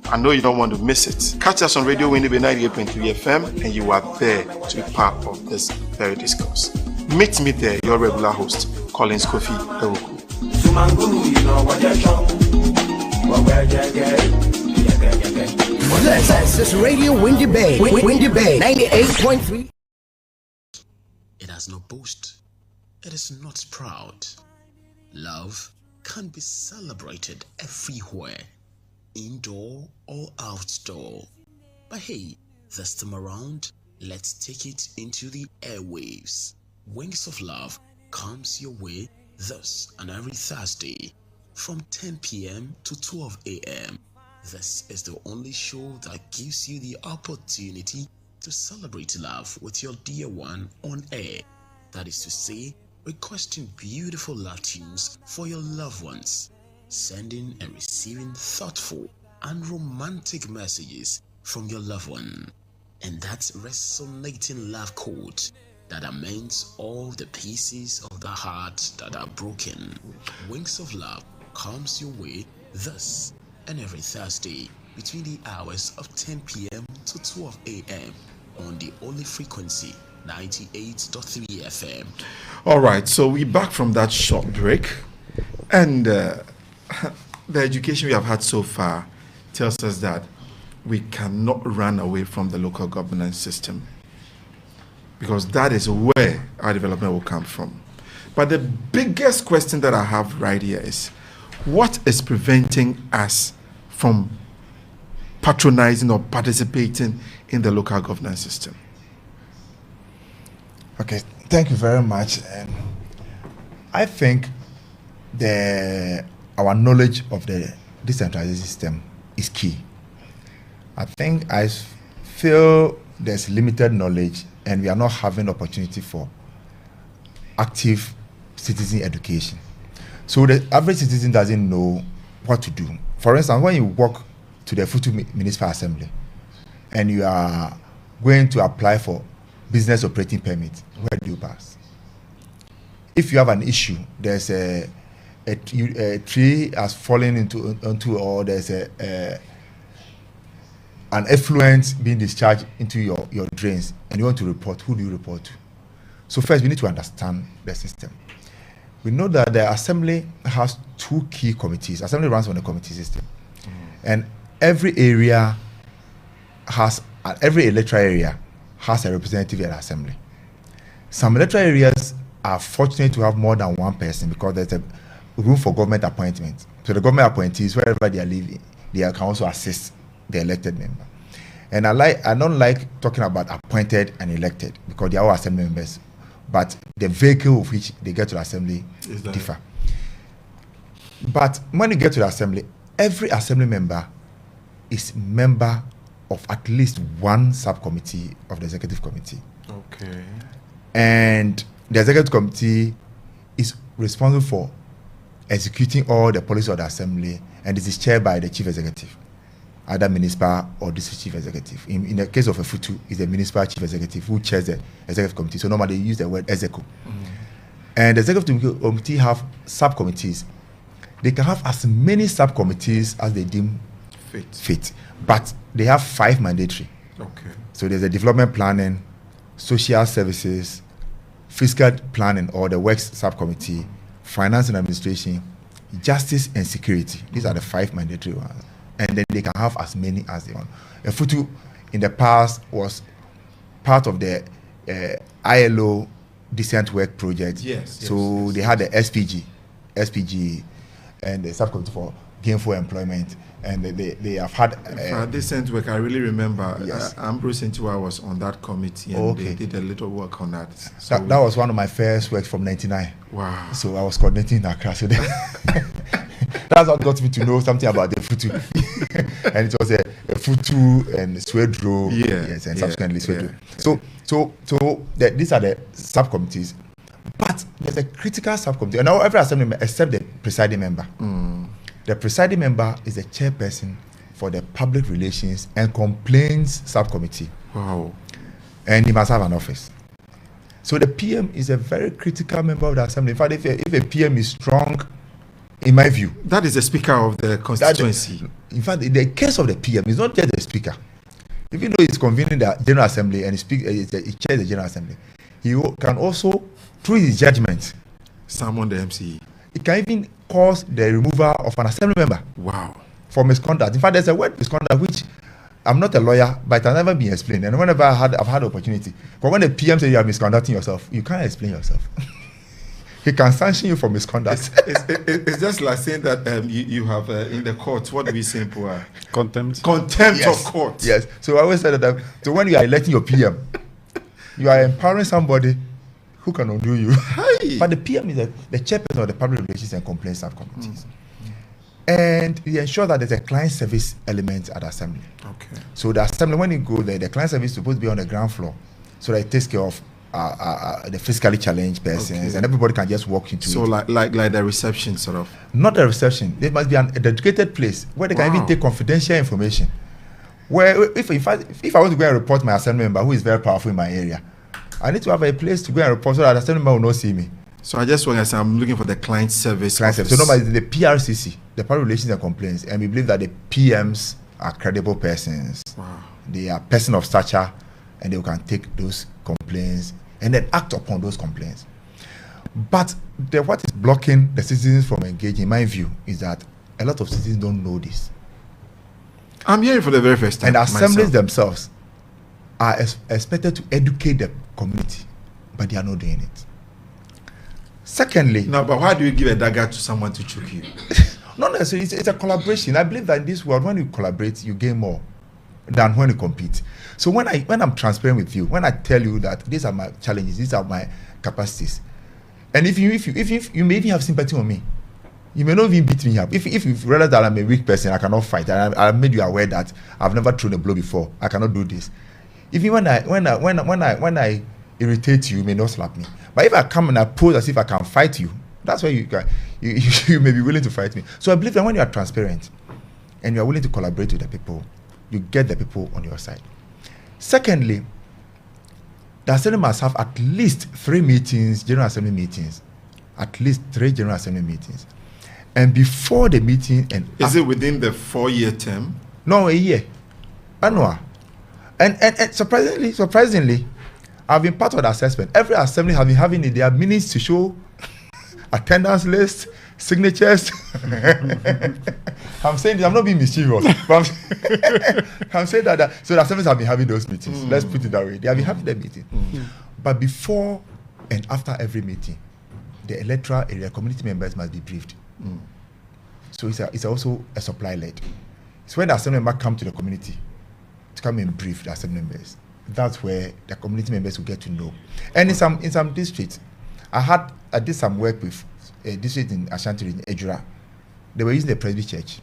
I know you don't want to miss it. Catch us on Radio Winneba 98.3 FM, and you are there to be part of this very discourse. Meet me there, your regular host, Collins KOFI AWUKU. This is Radio Windy Bay. Windy Bay 98.3. It has no boast. It is not proud. Love can be celebrated everywhere, indoor or outdoor. But hey, this time around, let's take it into the airwaves. Wings of Love comes your way this and every Thursday from 10 p.m. to 12 a.m. This is the only show that gives you the opportunity to celebrate love with your dear one on air. That is to say, requesting beautiful love tunes for your loved ones, sending and receiving thoughtful and romantic messages from your loved one, and that resonating love chord that amends all the pieces of the heart that are broken. Wings of Love comes your way this and every Thursday between the hours of 10 p.m. to 12 a.m. on the only frequency 98.3 FM. All right, so we're back from that short break, and the education we have had so far tells us that we cannot run away from the local governance system, because that is where our development will come from. But the biggest question that I have right here is, what is preventing us from patronizing or participating in the local governance system? Okay, thank you very much. I think our knowledge of the decentralized system is key. I feel there's limited knowledge, and we are not having opportunity for active citizen education. So the average citizen doesn't know what to do. For instance, when you walk to the Futu Municipal Assembly and you are going to apply for business operating permit, where do you pass? If you have an issue, there's a tree has fallen into or there's an effluent being discharged into your drains, and you want to report, who do you report to? So first, we need to understand the system. We know that the assembly has two key committees. Assembly runs on the committee system, and every electoral area has a representative at the assembly. Some electoral areas are fortunate to have more than one person because there's a room for government appointment. So the government appointees, wherever they are living, they can also assist the elected member. And I don't like talking about appointed and elected because they are all assembly members, but the vehicle of which they get to the assembly differ. But when you get to the assembly, every assembly member is member of at least one subcommittee of the executive committee. Okay. And the executive committee is responsible for executing all the policy of the assembly, and this is chaired by the chief executive, either municipal or district chief executive. In the case of a FUTU, it's the municipal chief executive who chairs the executive committee. So normally they use the word execo. And the executive committee have subcommittees. They can have as many subcommittees as they deem fit. But they have 5 mandatory. Okay. So there's a development planning, social services, fiscal planning or the works subcommittee, finance and administration, justice and security. These are the 5 mandatory ones. And then they can have as many as they want. A FUTU in the past was part of the ILO Decent Work Project. Yes. They had the SPG, and the subcommittee for gainful employment. And they have had decent work. I really remember Ambrose Intiwa was on that committee, and they did a little work on that. So that was one of my first works from '99. Wow! So I was coordinating in Accra. So that's what got me to know something about the FUTU. And it was a FUTU and Swedro, and subsequently Swedro. So these are the subcommittees, but there's a critical subcommittee, and now every assembly member except the presiding member. The presiding member is the chairperson for the public relations and complaints subcommittee. Wow. And he must have an office. So the PM is a very critical member of the assembly. In fact, if a PM is strong, in my view, that is the speaker of the constituency. In fact, in the case of the PM, it's not just the speaker. Even though he's convening the General Assembly and he chairs the General Assembly, he can also, through his judgment, summon the MCE. It can even cause the removal of an assembly member. Wow. For misconduct. In fact, there's a word misconduct which I'm not a lawyer, but I've never been explained. And whenever I've had opportunity, but when the PM says you are misconducting yourself, you can't explain yourself. He can sanction you for misconduct. It's just like saying that you have in the court, what do we say, Pua? Contempt. Contempt Yes. of court. Yes. So I always said that. So when you are electing your PM, you are empowering somebody who can undo you. Hi. But the PM is the chairperson of the Public Relations and Complaints Subcommittees. And he ensures that there's a client service element at the assembly. Okay. So the assembly, when you go there, the client service is supposed to be on the ground floor, so that it takes care of the physically challenged persons, Okay. and everybody can just walk into So it. like the reception sort of. Not the reception. There must be a dedicated place where they can even Wow. take confidential information. Where if I want to go and report my assembly member who is very powerful in my area, I need to have a place to go and report so that the assembly member will not see me. So I just want to say I'm looking for the client service. Client service. office. So normally the PRCC, the Public Relations and Complaints, and we believe that the PMs are credible persons. Wow. They are person of stature, and they can take those complaints and then act upon those complaints. But what is blocking the citizens from engaging, in my view, is that a lot of citizens don't know this. I'm hearing for the very first time. And assemblies myself. themselves are expected to educate the community, but they are not doing it. Secondly, No, but why do you give a dagger to someone to choke you? not necessarily, it's a collaboration. I believe that in this world, when you collaborate, you gain more than when you compete. So when I'm transparent with you, when I tell you that these are my challenges, these are my capacities, and if you may even have sympathy on me, you may not even beat me up. If you realize that I'm a weak person, I cannot fight, and I made you aware that I've never thrown a blow before, I cannot do this. Even when I irritate you, you may not slap me. But if I come and I pose as if I can fight you, that's where you may be willing to fight me. So I believe that when you are transparent and you are willing to collaborate with the people, you get the people on your side. Secondly, the assembly must have at least 3 meetings, general assembly meetings, at least 3 general assembly meetings. And before the meeting and Is it within the 4-year term? no, a year, annual. And surprisingly, I've been part of the assessment. Every assembly have been having their minutes to show attendance list, signatures. I'm saying this, I'm not being mischievous, but I'm saying that so the assemblies have been having those meetings. Let's put it that way. They have been having the meeting. But before and after every meeting, the electoral area community members must be briefed. So it's also a supply led. It's when the assembly member come to the community to come and brief the assembly members. That's where the community members will get to know. And in some districts, I did some work with a district in Ashanti in Ejura. They were using the Presby Church.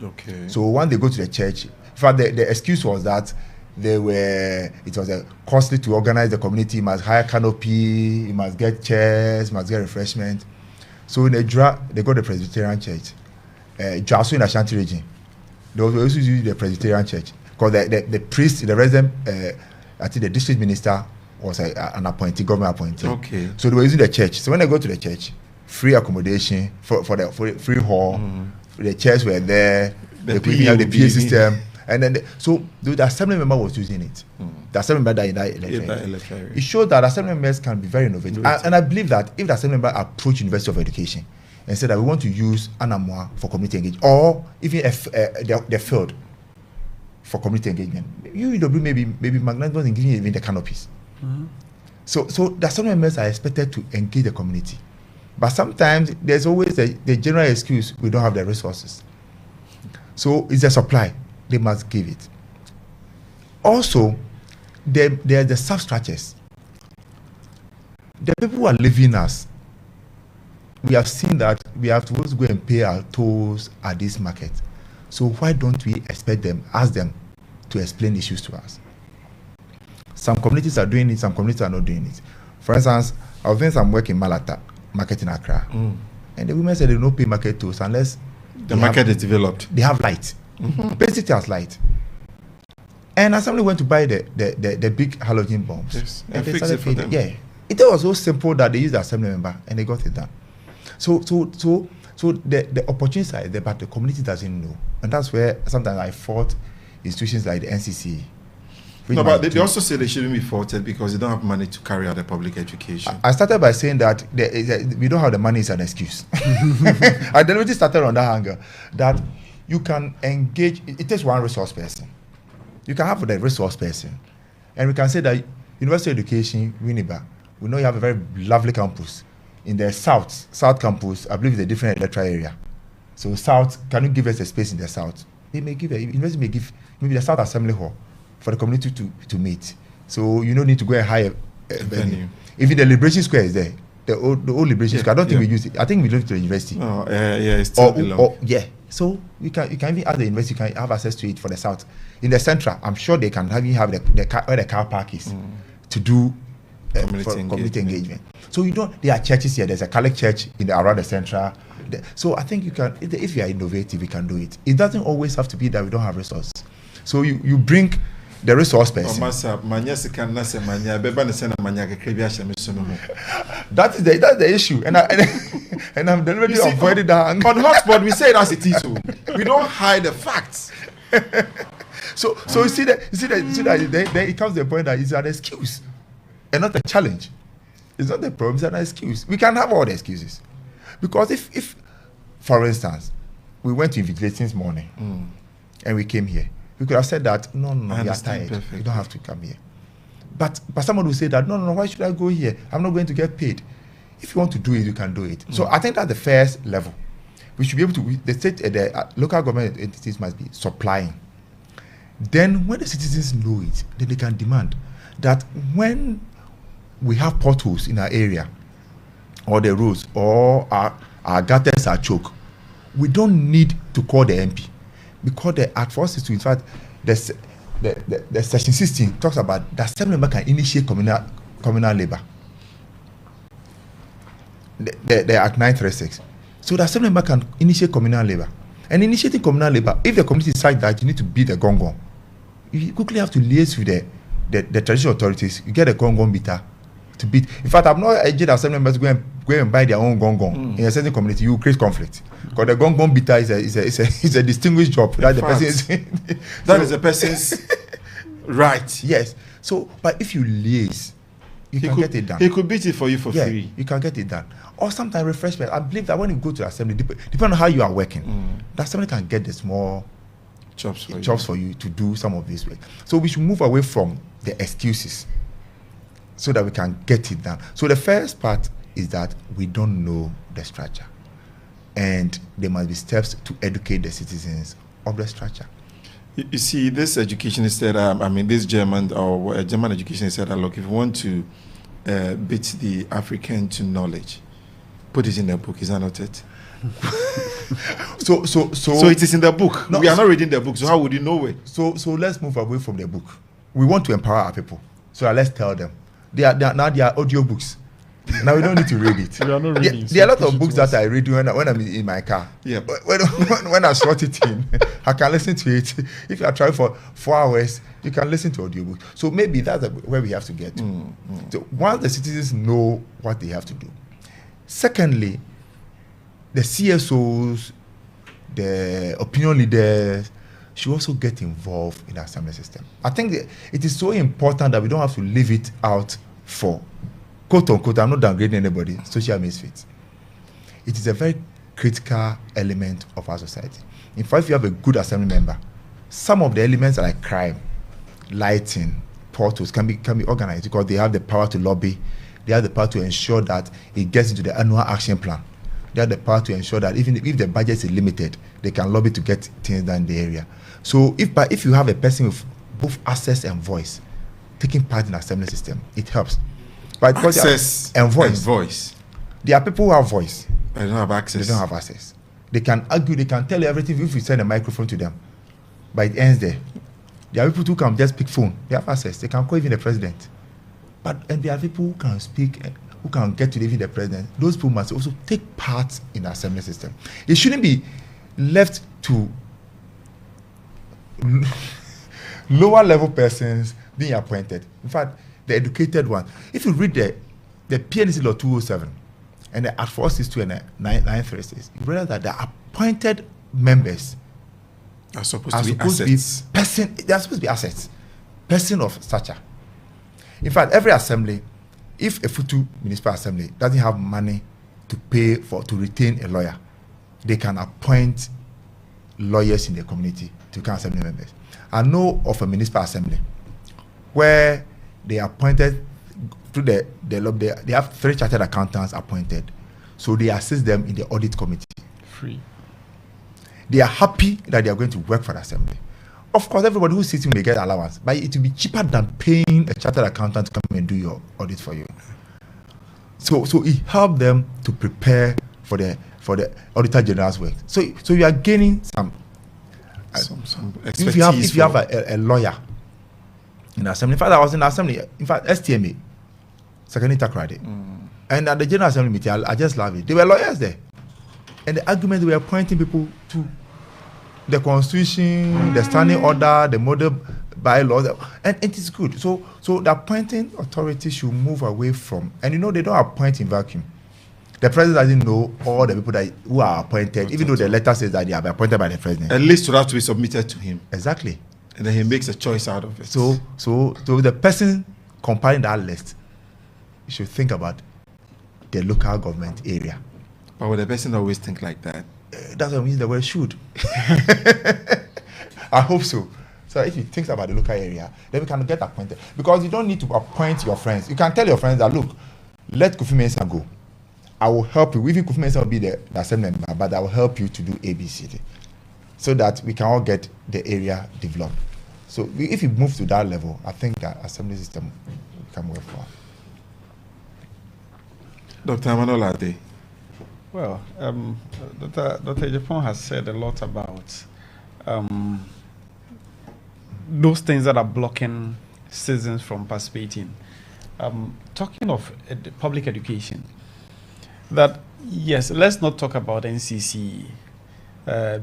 Okay. So when they go to the church, in fact, the excuse was that it was costly to organize the community. You must hire canopy, you must get chairs, you must get refreshment. So in Ejura, they got the Presbyterian Church. Jasu in Ashanti region, they also use the Presbyterian Church. Because the priest, the resident, I think the district minister was an appointee, government appointee. Okay. So they were using the church. So when they go to the church, free accommodation for free hall, the chairs were there. They could even have the PA system, and then so the assembly member was using it. The assembly member in that electoral area. It shows that assembly members can be very innovative, and I believe that if the assembly member approach University of Education and said that we want to use Anamwa for community engagement, or even the field for community engagement, UEW maybe magnanimous in giving even the canopies. So the assembly members are expected to engage the community, but sometimes there's always the general excuse: we don't have the resources. So it's a supply; they must give it. Also, there are the substructures. The people who are leaving us, we have seen that we have to go and pay our tolls at this market. So why don't we expect them, ask them to explain issues to us? Some communities are doing it, some communities are not doing it. For instance, I was doing some work in Malata, market in Accra. And the women said they don't pay market tolls unless the market is developed. They have light. Basically has light. And assembly went to buy the big halogen bombs. Yes. And they fix started it for feeding. them. Yeah. It was so simple that they used the assembly member and they got it done. So the opportunities are there, but the community doesn't know. And that's where sometimes I fought institutions like the NCC. No, but they also say they shouldn't be faulted because they don't have money to carry out the public education. I started by saying that we don't have the money is an excuse. I deliberately started on that angle that you can engage. It takes one resource person. You can have the resource person. And we can say that University of Education, Winneba, we know you have a very lovely campus. In the South campus, I believe it's a different electoral area. So South, can you give us a space in the South? They may give, university may give maybe the South Assembly Hall for the community to meet. So you don't need to go and hire a venue. Even the Liberation Square is there. The old Liberation Square. I don't think we use it. I think we live to the university. Oh, it's still yeah. So you can even ask the university, you can have access to it for the South. In the Central, I'm sure they can have where the car park is to do community engagement. So you don't. There are churches here. There's a Catholic church around the Central. So I think you can. If you are innovative, you can do it. It doesn't always have to be that we don't have resources. So you bring the resource person. That's the issue, and I'm deliberately avoiding that. On hotspot, we say it as it is. We don't hide the facts. So you see that then it comes to the point that it's an excuse and not a challenge. It's not the problem, it's an excuse. We can have all the excuses. Because if for instance, we went to invigilate since morning and we came here, we could have said that, no, we are tired. Perfect. You don't have to come here. But someone will say that, no, why should I go here? I'm not going to get paid. If you want to do it, you can do it. So I think that's the first level. We should be able to, the state, the local government entities must be supplying. Then when the citizens know it, then they can demand that when we have potholes in our area, or the roads, or our gutters are choked, we don't need to call the MP. Because the Act 462, in fact, the Section 16 talks about that assembly member can initiate communal labor. The Act 936. So the assembly member can initiate communal labor. And initiating communal labor, if the community decides that you need to beat the gong, you quickly have to liaise with the traditional authorities. You get a gong beater to beat. In fact, I'm not urging assembly members to go and buy their own gong in a certain community. You create conflict because the gong beater is a distinguished job. That the person is that is the person's right. Yes. So, but if you liaise, you can get it done. He could beat it for you for free. You can get it done. Or sometimes refreshment. I believe that when you go to the assembly, depending on how you are working, the assembly can get the small jobs for you to do some of this work. So we should move away from the excuses so that we can get it done. So the first part is that we don't know the structure, and there must be steps to educate the citizens of the structure. You see, this education is said, this German education said that, look, if you want to beat the African to knowledge, put it in the book. Is that not it? So it is in the book. No, we are not reading the book, so how would you know it? So let's move away from the book. We want to empower our people, so let's tell them. They are audio books. Now we don't need to read it. We are not reading. There are a lot of books that I read when I'm in my car. Yeah. When I slot it in, I can listen to it. If you are trying for 4 hours, you can listen to audiobooks. So maybe that's where we have to get to. So once the citizens know what they have to do. Secondly, the CSOs, the opinion leaders should also get involved in the assembly system. I think it is so important that we don't have to leave it out for quote unquote, I'm not downgrading anybody, social misfits. It is a very critical element of our society. In fact, if you have a good assembly member, some of the elements like crime, lighting, portals can be organized because they have the power to lobby, they have the power to ensure that it gets into the annual action plan. They have the power to ensure that even if the budget is limited, they can lobby to get things done in the area. So if you have a person with both access and voice taking part in the assembly system, it helps. But access and voice. There are people who have voice. They don't have access. They don't have access. They can argue, they can tell you everything if you send a microphone to them. But it ends there. There are people who can just pick phone. They have access. They can call even the president. And there are people who can speak, who can get to even the president. Those people must also take part in the assembly system. It shouldn't be left to lower level persons being appointed. In fact, the educated one. If you read the PNC Law 207 and the Act 462 and the 936, you realize that the appointed members are supposed to be assets. They are supposed to be assets. Person of stature. In fact, every assembly, if a Futu municipal assembly doesn't have money to pay to retain a lawyer, they can appoint lawyers in the community to become assembly members. I know of a municipal assembly where they appointed through they have 3 chartered accountants appointed, so they assist them in the audit committee. Free. They are happy that they are going to work for the assembly. Of course, everybody who's sitting may get allowance, but it will be cheaper than paying a chartered accountant to come and do your audit for you. So it helped them to prepare for the Auditor General's work. So you are gaining some expertise. If you have a lawyer in the assembly. In fact, I was in the assembly. In fact, STMA, Second Intercredit, and at the General Assembly meeting, I just love it. There were lawyers there, and the argument they were pointing people to the Constitution, the Standing Order, the model bylaws, and it is good. So the appointing authority should move away from, and they don't appoint in vacuum. The president doesn't know all the people who are appointed, even though the letter says that they are appointed by the president. At least to have to be submitted to him. Exactly. And then he makes a choice out of it. So the person compiling that list should think about the local government area. But would the person always think like that? That's what means the word should. I hope so. So if he thinks about the local area, then we can get appointed. Because you don't need to appoint your friends. You can tell your friends that, look, let Kofi Mensah go. I will help you. Even Kofi Mensah will be the assembly member, but I will help you to do ABCD, so that we can all get the area developed. So if you move to that level, I think that assembly system can work for us. Dr. Amanolade. Well, Dr. Japan has said a lot about those things that are blocking citizens from participating. Talking of public education, that yes, let's not talk about NCC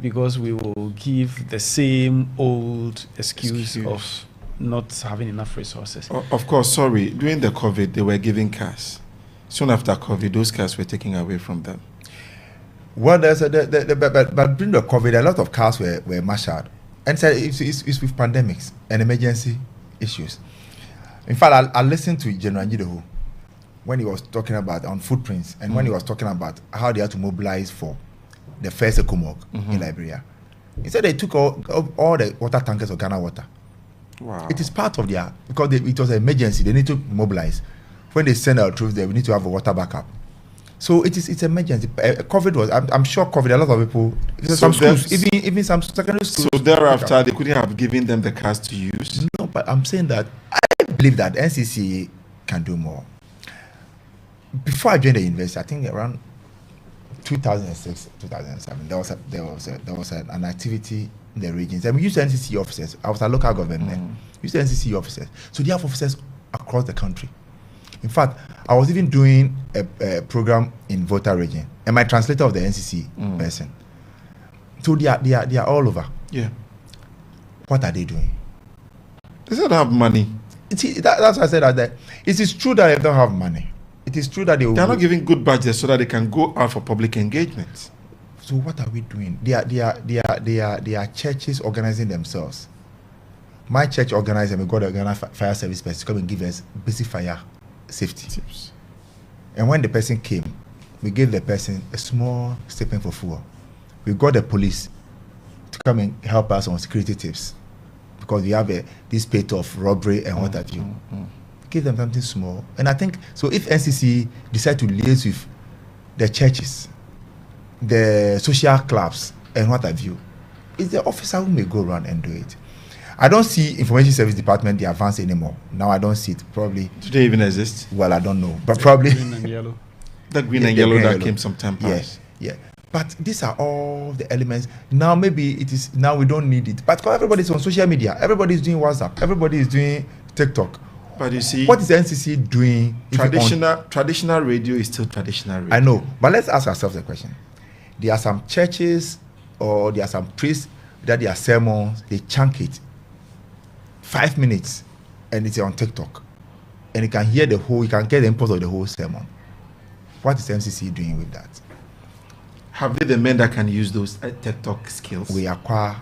because we will give the same old excuse of not having enough resources. Of course, sorry. During the COVID, they were giving cars. Soon after COVID, those cars were taken away from them. Well, but during the COVID, a lot of cars were marshaled. And so it's with pandemics and emergency issues. In fact, I listened to General Njidehu when he was talking about on footprints, and when he was talking about how they had to mobilize for the first ECOMOG in Liberia. He said they took all the water tankers of Ghana Water. Wow. It is part of because it was an emergency, they need to mobilize. When they send our troops there, we need to have a water backup. So it's emergency. COVID was, I'm sure COVID, a lot of people, some schools, even some secondary schools. So thereafter, they couldn't have given them the cars to use? No, but I'm saying that I believe that NCC can do more. Before I joined the university, I think around 2006, 2007, there was an activity in the regions, and we used NCC officers. I was a local government then. We used NCC officers. So they have officers across the country. In fact, I was even doing a program in Volta region, and my translator of the NCC person. So they are all over. Yeah. What are they doing? They don't have money. That's why I said that it is true that they don't have money. It is true that they are not giving good budgets so that they can go out for public engagements. So what are we doing? They are churches organizing themselves. My church organized, and we got a Ghana fire service person to come and give us basic fire safety tips. And when the person came, we gave the person a small stipend for fuel. We got the police to come and help us on security tips, because we have this spate of robbery and what have you. Give them something small. And I think, so if NCC decide to liaise with the churches, the social clubs and what have you, it's the officer who may go around and do it. I don't see Information Service Department, the advance anymore. Now I don't see it. Probably. Do they even exist? Well, I don't know. But probably. Green and yellow. That green and yellow that came some time past. Yes. Yeah. But these are all the elements. Now maybe it is, now we don't need it. But because everybody's on social media, everybody's doing WhatsApp, everybody is doing TikTok. But you see, what is the NCC doing? Traditional radio is still traditional radio. I know, but let's ask ourselves a question. There are some churches or there are some priests that their sermons, they chunk it 5 minutes and it's on TikTok. And you can hear you can get the impulse of the whole sermon. What is NCC doing with that? Have they the men that can use those TikTok skills? We acquire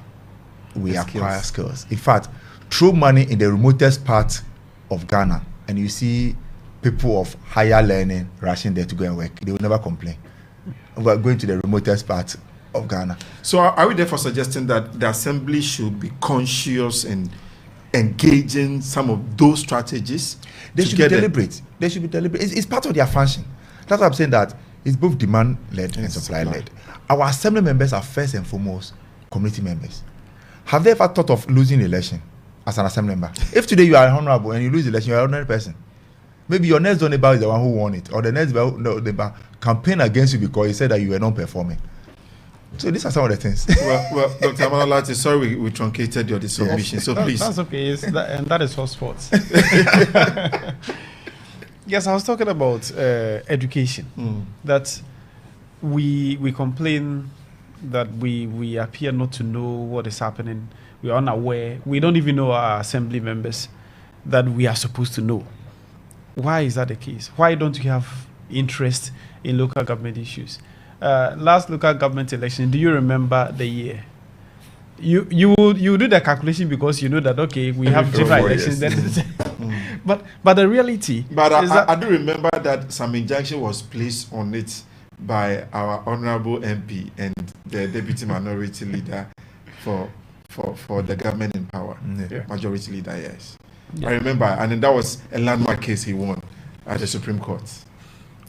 skills. In fact, throw money in the remotest part of Ghana, and you see people of higher learning rushing there to go and work. They will never complain. We're going to the remotest part of Ghana. So are we therefore suggesting that the assembly should be conscious and engaging some of those strategies? They should be deliberate. They should be deliberate. It's part of their function. That's why I'm saying that it's both demand-led and supply-led. Our assembly members are first and foremost community members. Have they ever thought of losing the election as an assembly member? If today you are honorable and you lose the election, you are an ordinary person. Maybe your next door neighbor is the one who won it, or the next neighbor campaigned against you because he said that you were not performing. So these are some of the things. well, Dr. Amanolati, sorry we truncated your submission. So please. That's okay. And that is for sports. Yes, I was talking about education. That we complain that we appear not to know what is happening. We are unaware. We don't even know our assembly members that we are supposed to know. Why is that the case? Why don't you have interest in local government issues? Last local government election, do you remember the year? You do the calculation because you know that okay, we have general elections. But the reality. But I do remember that some injunction was placed on it by our honorable MP and the deputy minority leader for the government in power. Majority leader, yes. I remember, and then that was a landmark case he won at the Supreme Court.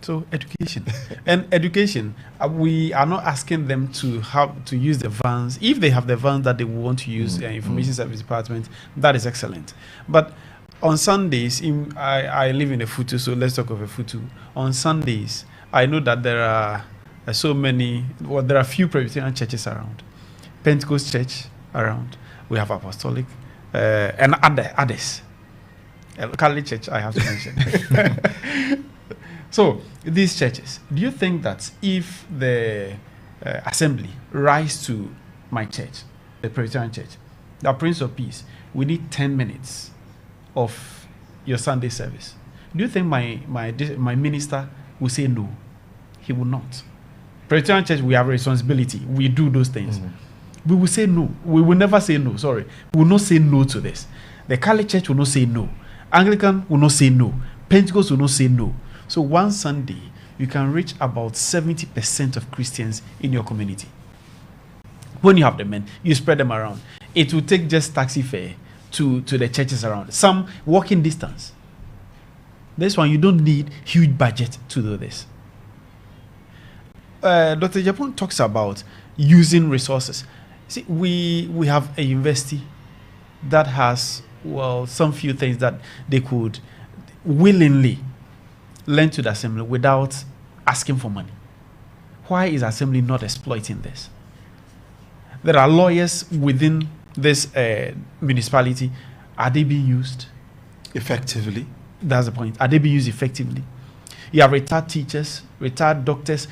So education and education, we are not asking them to have to use the vans. If they have the vans that they want to use, information service department, that is excellent. But on Sundays, I live in a Futu, so let's talk of a Futu. On Sundays, I know that there are there are few Presbyterian churches around, Pentecost church around. We have Apostolic and others. Catholic church, I have to mention. So, these churches, do you think that if the assembly rise to my church, the Presbyterian church, the Prince of Peace, we need 10 minutes of your Sunday service, do you think my minister will say no? He will not. Presbyterian church, we have a responsibility. We do those things. We will say no. We will never say no. Sorry. We will not say no to this. The Catholic church will not say no. Anglican will not say no. Pentecost will not say no. So one Sunday, you can reach about 70% of Christians in your community. When you have the men, you spread them around. It will take just taxi fare to the churches around. Some walking distance. This one, you don't need huge budget to do this. Dr. Japon talks about using resources. See, we have a university that has, some few things that they could willingly lend to the assembly without asking for money. Why is assembly not exploiting this? There are lawyers within this municipality. Are they being used effectively? That's the point. Are they being used effectively? You have retired teachers, retired doctors,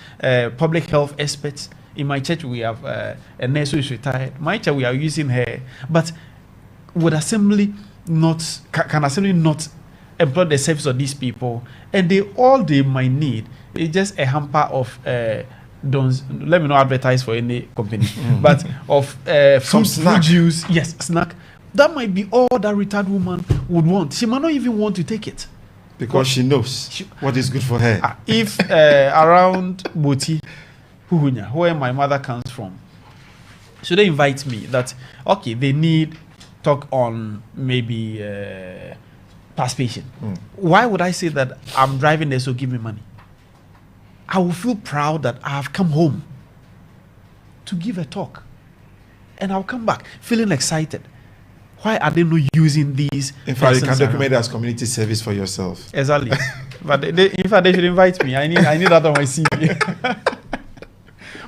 public health experts. In my church, we have a nurse who is retired. My church, we are using her. But would assembly not, can assembly not employ the service of these people? And all they might need is just a hamper of, let me not advertise for any company, but of fruit juice. Yes, snack. That might be all that retired woman would want. She might not even want to take it. Because she knows what is good for her. If around Boti, Huhunya, where my mother comes from, should they invite me that, okay, they need talk on maybe participation. Why would I say that I'm driving there, so give me money? I will feel proud that I have come home to give a talk. And I'll come back feeling excited. Why are they not using these? In fact, you can document it as community service for yourself. Exactly. But in fact, they should invite me. I need that on my CV.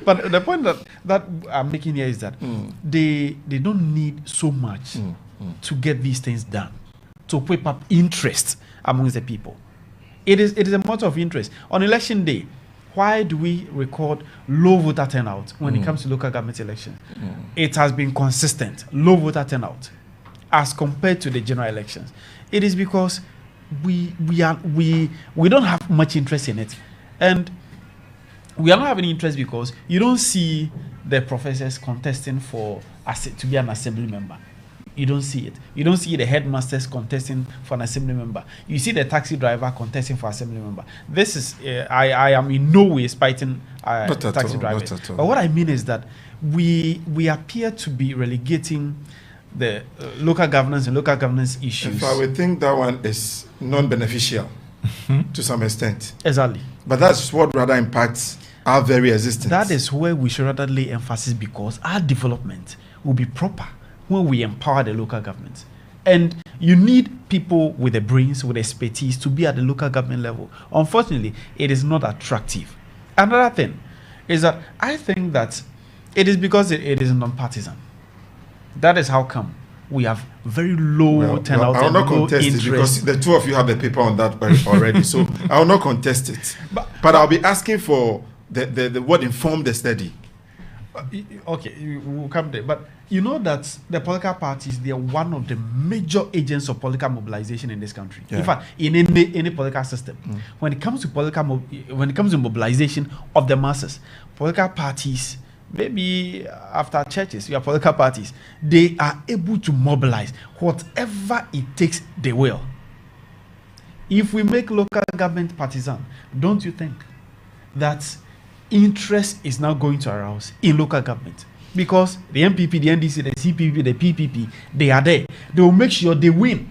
But the point that I'm making here is that they don't need so much to get these things done, to whip up interest amongst the people. It is a matter of interest. On election day, why do we record low voter turnout when it comes to local government elections? It has been consistent, low voter turnout, as compared to the general elections. It is because we don't have much interest in it, and we are not having interest because you don't see the professors contesting to be an assembly member. You don't see it. You don't see the headmasters contesting for an assembly member. You see the taxi driver contesting for assembly member. This is, I am in no way spiting taxi drivers. But what I mean is that we appear to be relegating the local governance and local governance issues. In fact, we think that one is non-beneficial to some extent. Exactly. But that's what rather impacts our very existence. That is where we should rather lay emphasis, because our development will be proper when we empower the local government. And you need people with the brains, with expertise to be at the local government level. Unfortunately, it is not attractive. Another thing is that I think that it is because it is non-partisan. That is how come we have very low turnout I will and not low contest interest. it, because the two of you have the paper on that already. So I will not contest it. But I'll be asking for the what informed the study. Okay, we'll come there. But you know that the political parties, they are one of the major agents of political mobilization in this country. Yeah. In fact, in any political system, when it comes to when it comes to mobilization of the masses, political parties, maybe after churches, your political parties, they are able to mobilize whatever it takes. They will. If we make local government partisan, don't you think that interest is now going to arouse in local government? Because the MPP, the NDC, the CPP, the PPP, they are there. They will make sure they win.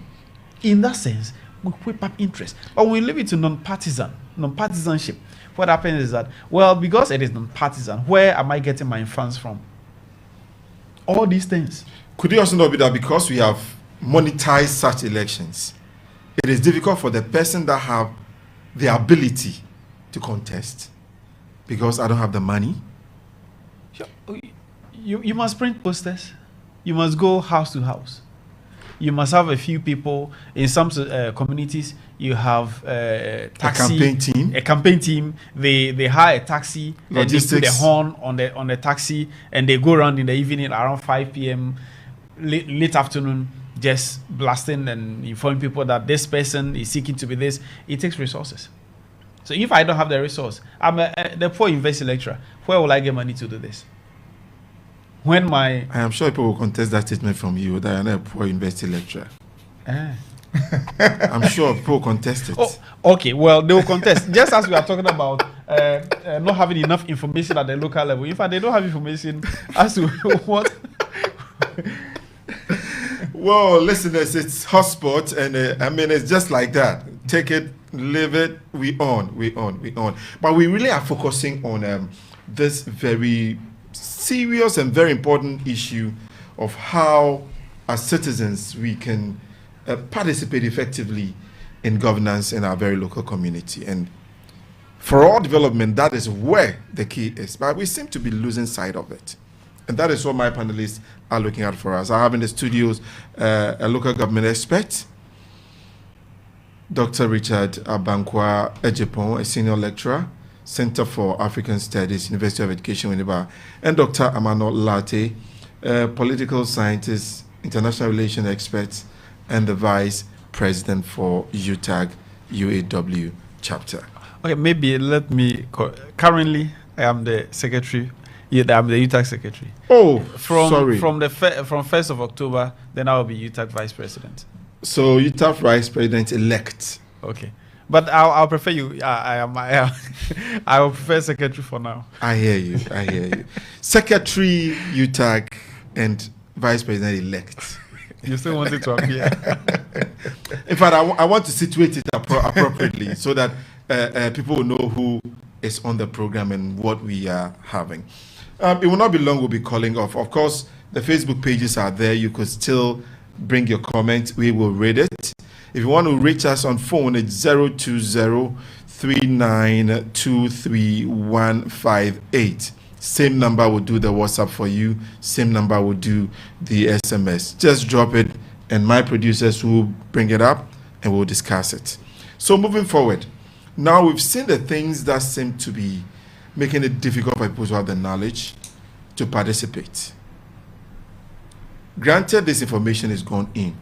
In that sense, we whip up interest. But when we leave it to non-partisanship, what happens is that, well, because it is non-partisan, where am I getting my funds from? All these things. Could it also not be that because we have monetized such elections, it is difficult for the person that have the ability to contest? Because I don't have the money? You must print posters. You must go house to house. You must have a few people. In some communities, you have a campaign team. They hire a taxi, and they put the horn on the taxi, and they go around in the evening around 5 p.m. late afternoon, just blasting and informing people that this person is seeking to be this. It takes resources. So if I don't have the resource, I'm the poor university lecturer. Where will I get money to do this? I am sure people will contest that statement from you that you're not a poor university lecturer. I'm sure people will contest it. Oh, okay, well, they will contest. Just as we are talking about not having enough information at the local level. In fact, they don't have information as to what. Well, listeners, it's hotspot, and it's just like that. Take it, live it, we on. But we really are focusing on this very serious and very important issue of how, as citizens, we can participate effectively in governance in our very local community. And for all development, that is where the key is. But we seem to be losing sight of it. And that is what my panelists are looking at for us. I have in the studios a local government expert, Dr. Richard Abankwah Ejepon, a senior lecturer, Center for African Studies, University of Education, Winneba, and Dr. Amano Latte, political scientist, international relations expert, and the vice president for UTAG UAW chapter. Okay, maybe let me. Currently, I am the secretary. Yeah, I'm the UTAG secretary. Oh, sorry. From 1st of October, then I will be UTAG vice president. So UTAG vice president elect. Okay. But I'll prefer you. I will prefer secretary for now. I hear you. Secretary, UTAG, and vice president elect. You still want it to appear? In fact, I want to situate it appropriately so that people will know who is on the program and what we are having. It will not be long. We'll be calling off. Of course, the Facebook pages are there. You could still bring your comment. We will read it. If you want to reach us on phone, it's 020-3923-158. Same number will do the WhatsApp for you. Same number will do the SMS. Just drop it, and my producers will bring it up, and we'll discuss it. So moving forward, now we've seen the things that seem to be making it difficult for people to have the knowledge to participate. Granted, this information is gone in.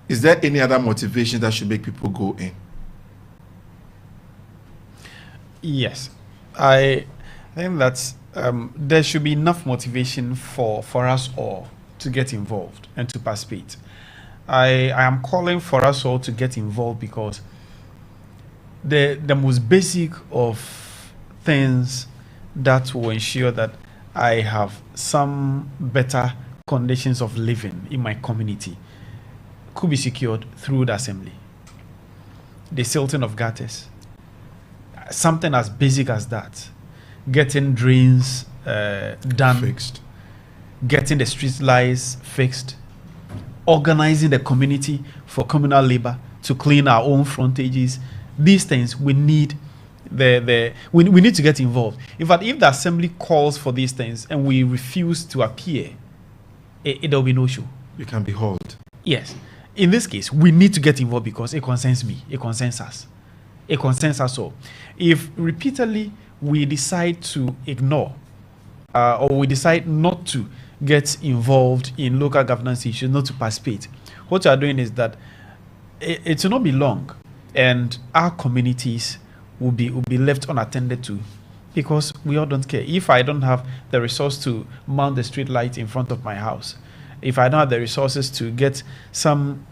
Is there any other motivation that should make people go in? Yes. I think that there should be enough motivation for us all to get involved and to participate. I am calling for us all to get involved because the most basic of things that will ensure that I have some better conditions of living in my community could be secured through the assembly. The silting of gutters, something as basic as that, getting drains done, Fixed. getting the street lights fixed, organizing the community for communal labor to clean our own frontages. These things we need. We need to get involved. In fact, if the assembly calls for these things and we refuse to appear, there will be no show. You can be hauled. Yes. In this case, we need to get involved because it concerns me. It concerns us. It concerns us all. If repeatedly we decide to ignore or we decide not to get involved in local governance issues, not to participate, what you are doing is that it will not be long and our communities will be left unattended to because we all don't care. If I don't have the resource to mount the street light in front of my house, if I don't have the resources to get some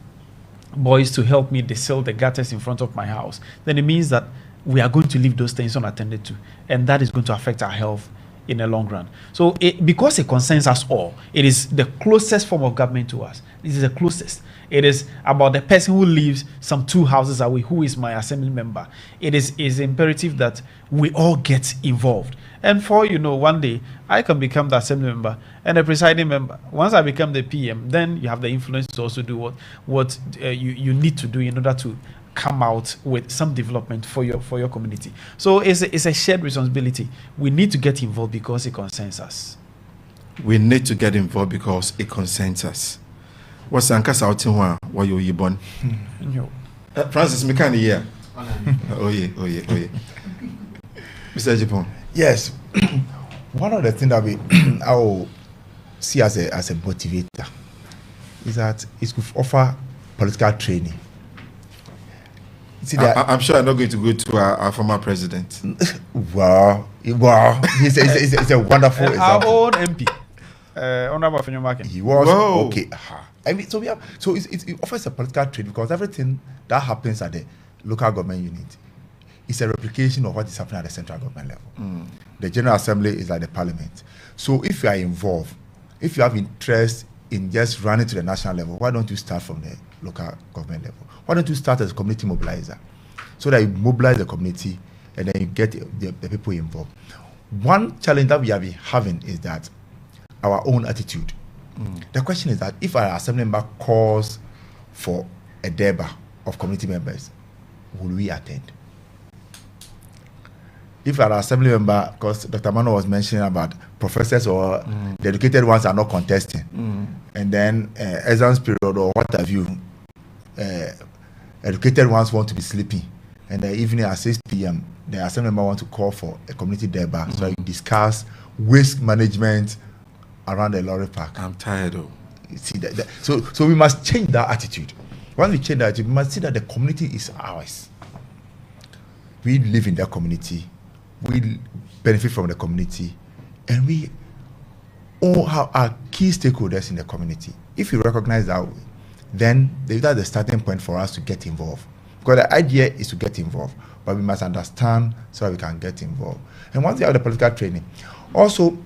boys to help me desal the gutters in front of my house, then it means that we are going to leave those things unattended to, and that is going to affect our health in the long run. So because it concerns us all, it is the closest form of government to us. This is the closest. It is about the person who lives some 2 houses away, who is my assembly member. It is imperative that we all get involved. And for, one day, I can become the assembly member and the presiding member. Once I become the PM, then you have the influence to also do what you need to do in order to come out with some development for your community. So it's a shared responsibility. We need to get involved because it concerns us. We need to get involved because it concerns us. What's Ankasa out in what you born? Francis Mekani here. Oh yeah. Mr. Japan. Yes. One of the things that I will see as a motivator is that it could offer political training. See that I'm sure I'm not going to go to our former president. Wow, he's a wonderful example. Our own MP, Honorable Fenyomake. He was Whoa. okay. I mean, so it offers a political training because everything that happens at the local government unit is a replication of what is happening at the central government level. The General Assembly is like the parliament. So if you are involved, if you have interest in just running to the national level, why don't you start from the local government level? Why don't you start as a community mobilizer so that you mobilize the community and then you get the people involved? One challenge that we have been having is that our own attitude. The question is that if our assembly member calls for a deba of community members, will we attend? If our assembly member, because Dr. Mano was mentioning about professors or the educated ones are not contesting, and then exams period or what have you, educated ones want to be sleeping, and the evening at 6 p.m. the assembly member want to call for a community deba so you discuss waste management around the lorry park. I'm tired of. See that. So we must change that attitude. Once we change that attitude, we must see that the community is ours. We live in that community. We benefit from the community, and we all have our key stakeholders in the community. If you recognize that, then that's the starting point for us to get involved. Because the idea is to get involved, but we must understand so that we can get involved. And once you have the political training, also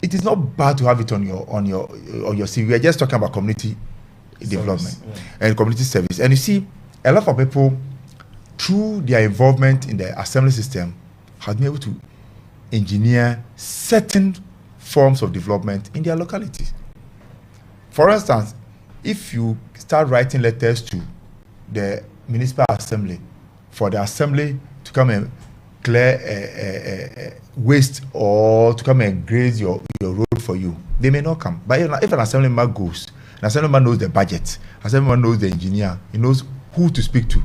it is not bad to have it on your CV. We are just talking about community development and community service. And you see, a lot of people, through their involvement in the assembly system, have been able to engineer certain forms of development in their localities. For instance, if you start writing letters to the municipal assembly for the assembly to come and clear waste or to come and graze your road for you, they may not come. But if an assembly member goes, an assembly member knows the budget, an assembly member knows the engineer, he knows who to speak to,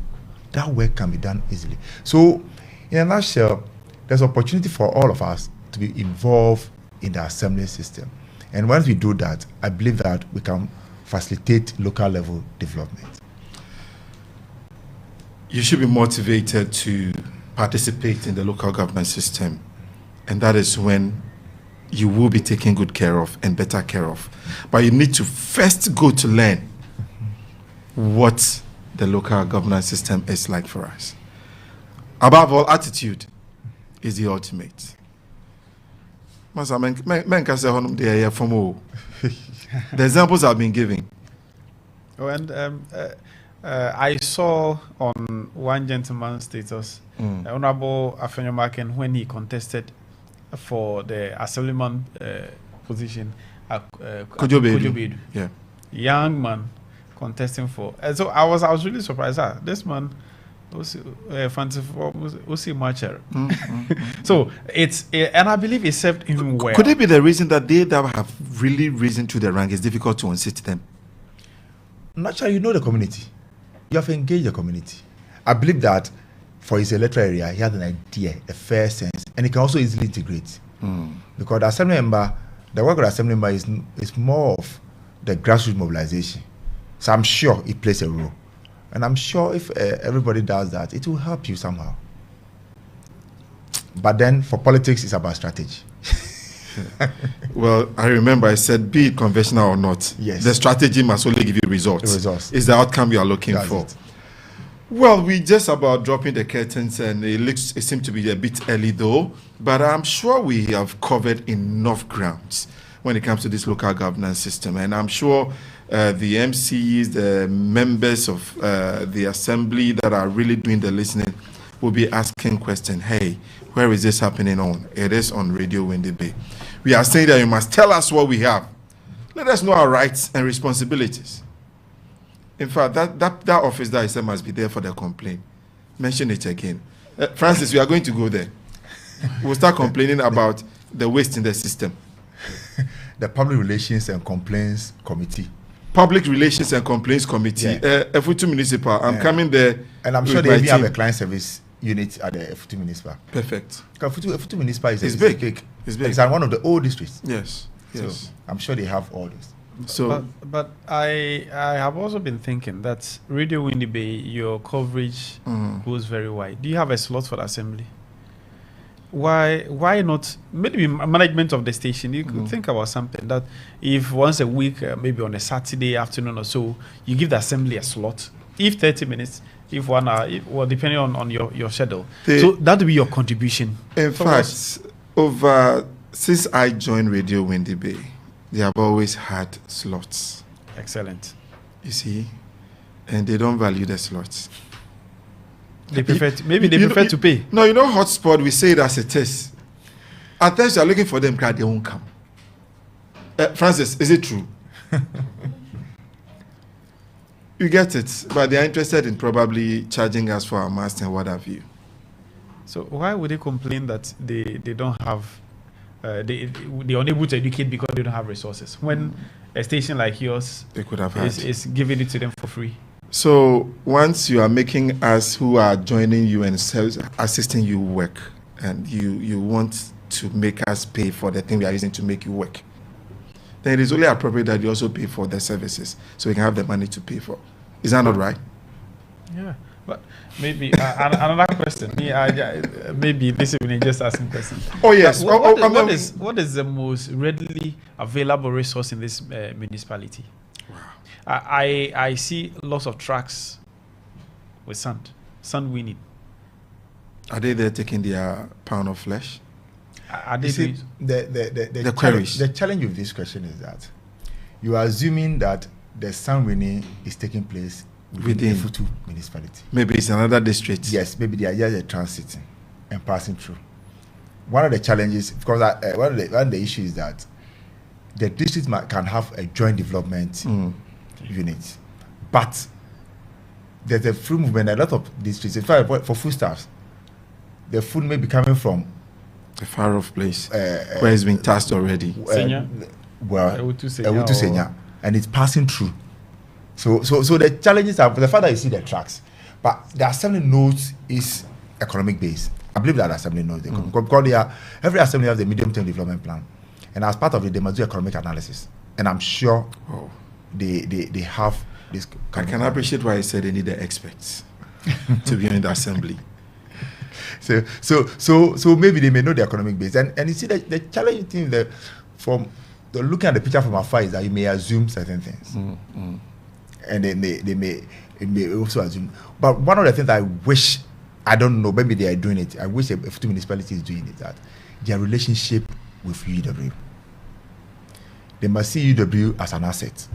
that work can be done easily. So, in a nutshell, there's opportunity for all of us to be involved in the assembly system. And once we do that, I believe that we can facilitate local level development. You should be motivated to participate in the local government system, and that is when you will be taken good care of and better care of. But you need to first go to learn what the local governance system is like for us. Above all, attitude is the ultimate. The examples I've been giving. Oh, and I saw on one gentleman's status, Honorable Afenyomaken, when he contested for the assemblyman position, Kojo Bedu. Yeah. Young man contesting for. So I was really surprised. This man was fancy for matcher. So and I believe it served him well. Could it be the reason that they that have really risen to the rank is difficult to unseat them? Naturally, you know the community. You have engaged the community. I believe that for his electoral area, he has an idea, a fair sense, and he can also easily integrate. Because the assembly member, the work of the assembly member is more of the grassroots mobilization. So I'm sure it plays a role. And I'm sure if everybody does that, it will help you somehow. But then for politics, it's about strategy. Well, I remember I said, be it conventional or not, yes, the strategy must only give you results. It's the outcome you are looking for. Well, we just about dropping the curtains, and it seems to be a bit early though, but I'm sure we have covered enough grounds when it comes to this local governance system. And I'm sure the MCs, the members of the assembly that are really doing the listening will be asking questions. Hey, where is this happening on? It is on Radio Windy Bay. We are saying that you must tell us what we have. Let us know our rights and responsibilities. In fact, that office that I said must be there for the complaint. Mention it again. Francis, we are going to go there. We'll start complaining about the waste in the system. The Public Relations and Complaints Committee. Public Relations and Complaints Committee. F2 Municipal. I'm coming there. And I'm sure they even have a client service unit at the F2 Municipal. Perfect. F2 Municipal is big. It's big. It's one of the old districts. Yes. So I'm sure they have all this. So, but I have also been thinking that Radio Windy Bay, your coverage goes very wide. Do you have a slot for the assembly? Why not? Maybe management of the station. You could think about something that if once a week, maybe on a Saturday afternoon or so, you give the assembly a slot. If 30 minutes, if 1 hour, well, depending on your schedule. So that would be your contribution. In fact, since I joined Radio Windy Bay, they have always had slots. Excellent. You see, and they don't value the slots. They prefer to pay. No, you know hotspot, we say it as it is. At times you are looking for them, they won't come. Francis, is it true? You get it, but they are interested in probably charging us for our master and what have you. So why would they complain that they don't have, they're unable to educate because they don't have resources? When a station like yours they could have had is giving it to them for free. So once you are making us who are joining you and assisting you work, and you want to make us pay for the thing we are using to make you work, then it is only appropriate that you also pay for the services so we can have the money to pay for. Is that not right? Yeah, but maybe another question. Maybe this evening just asking questions. Oh yes. What is the most readily available resource in this municipality? I see lots of trucks with sand winning. Are they there taking their pound of flesh? Are they doing the queries? The challenge with this question is that you are assuming that the sand winning is taking place within the F2 municipality. Maybe it's another district. Yes, maybe they are just transiting and passing through. One of the challenges, because one of the issues is that the district can have a joint development unit, but there's a food movement. A lot of districts, in fact, for foodstuffs, the food may be coming from a far off place where it's been tasked already. AWUKU Senya, and it's passing through. So the challenges are the fact that you see the tracks, but the assembly notes is economic based. I believe that assembly knows because every assembly has a medium-term development plan, and as part of it, they must do economic analysis. And I'm sure they have this. I can appreciate why I said they need the experts to be in the assembly. So maybe they may know the economic base. And you see the challenging thing that from the looking at the picture from afar is that you may assume certain things. And they may also assume. But one of the things I wish, I don't know, maybe they are doing it, I wish a few municipalities is doing it, that their relationship with UW. They must see UW as an asset.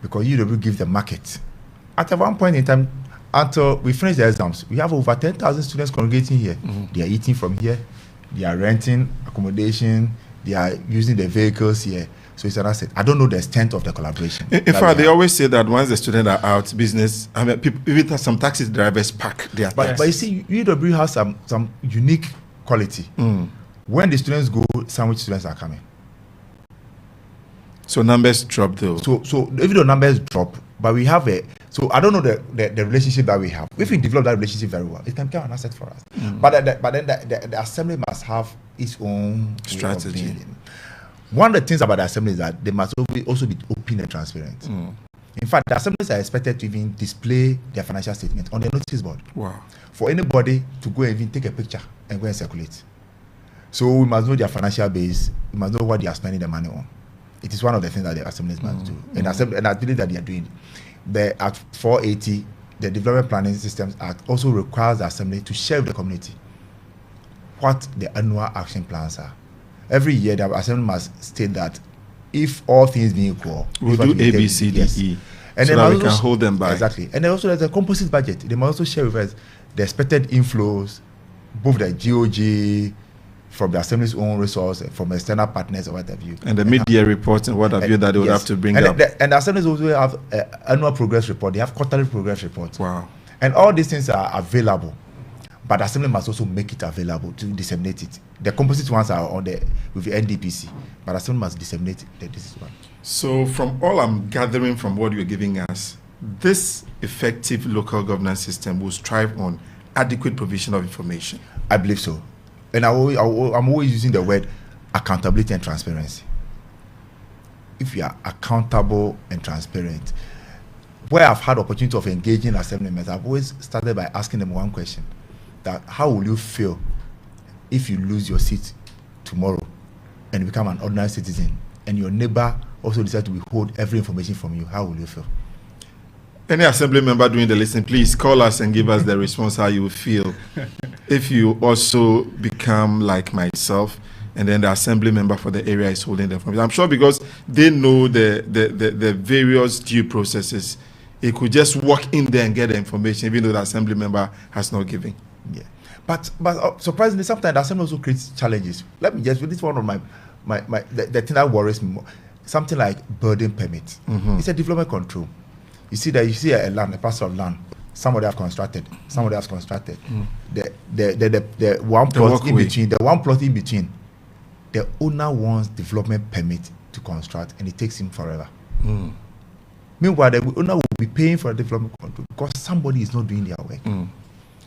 Because UW gives the market. At one point in time, until we finish the exams, we have over 10,000 students congregating here. They are eating from here. They are renting accommodation. They are using the vehicles here. So it's an asset. I don't know the extent of the collaboration. In fact, they always say that once the students are out, business, I mean, people, even some taxi drivers park their but you see, UW has some unique quality. When the students go, sandwich students are coming. So numbers drop though. So even though numbers drop, but we have so I don't know the relationship that we have. If we develop that relationship very well, it can become an asset for us. But then the assembly must have its own strategy. One of the things about the assembly is that they must also be open and transparent. In fact, the assemblies are expected to even display their financial statement on the notice board. Wow. For anybody to go and even take a picture and go and circulate. So we must know their financial base. We must know what they are spending the money on. It is one of the things that the assemblies must do. And I believe that they are doing it. The Act 480, the Development Planning Systems Act, also requires the assembly to share with the community what the annual action plans are. Every year, the assembly must state that if all things being equal, we'll do A, B, C, D, E. And so then that we can hold them back. Exactly. And then also there's a composite budget. They must also share with us the expected inflows, both the GOG, from the assembly's own resource, from external partners or what have you. And the mid-year reports and what have you that they would have to bring up. And the assemblies also have annual progress report. They have quarterly progress reports. Wow. And all these things are available. But the assembly must also make it available to disseminate it. The composite ones are on with the NDPC. But the assembly must disseminate that this is one. So from all I'm gathering from what you're giving us, this effective local governance system will strive on adequate provision of information. I believe so. And I'm always using the word accountability and transparency. If you are accountable and transparent, where I've had opportunity of engaging assembly members, I've always started by asking them one question: that how will you feel if you lose your seat tomorrow and become an ordinary citizen, and your neighbor also decides to withhold every information from you? How will you feel? Any assembly member doing the listening, please call us and give us the response how you feel if you also become like myself, and then the assembly member for the area is holding the information. I'm sure because they know the various due processes, it could just walk in there and get the information, even though the assembly member has not given. Yeah, but surprisingly, sometimes the assembly also creates challenges. Let me just, this is one of the thing that worries me more. Something like building permit. It's a development control. You see a parcel of land, somebody have constructed, somebody has constructed. The one plot in between, the owner wants development permit to construct, and it takes him forever. Meanwhile, the owner will be paying for a development control because somebody is not doing their work.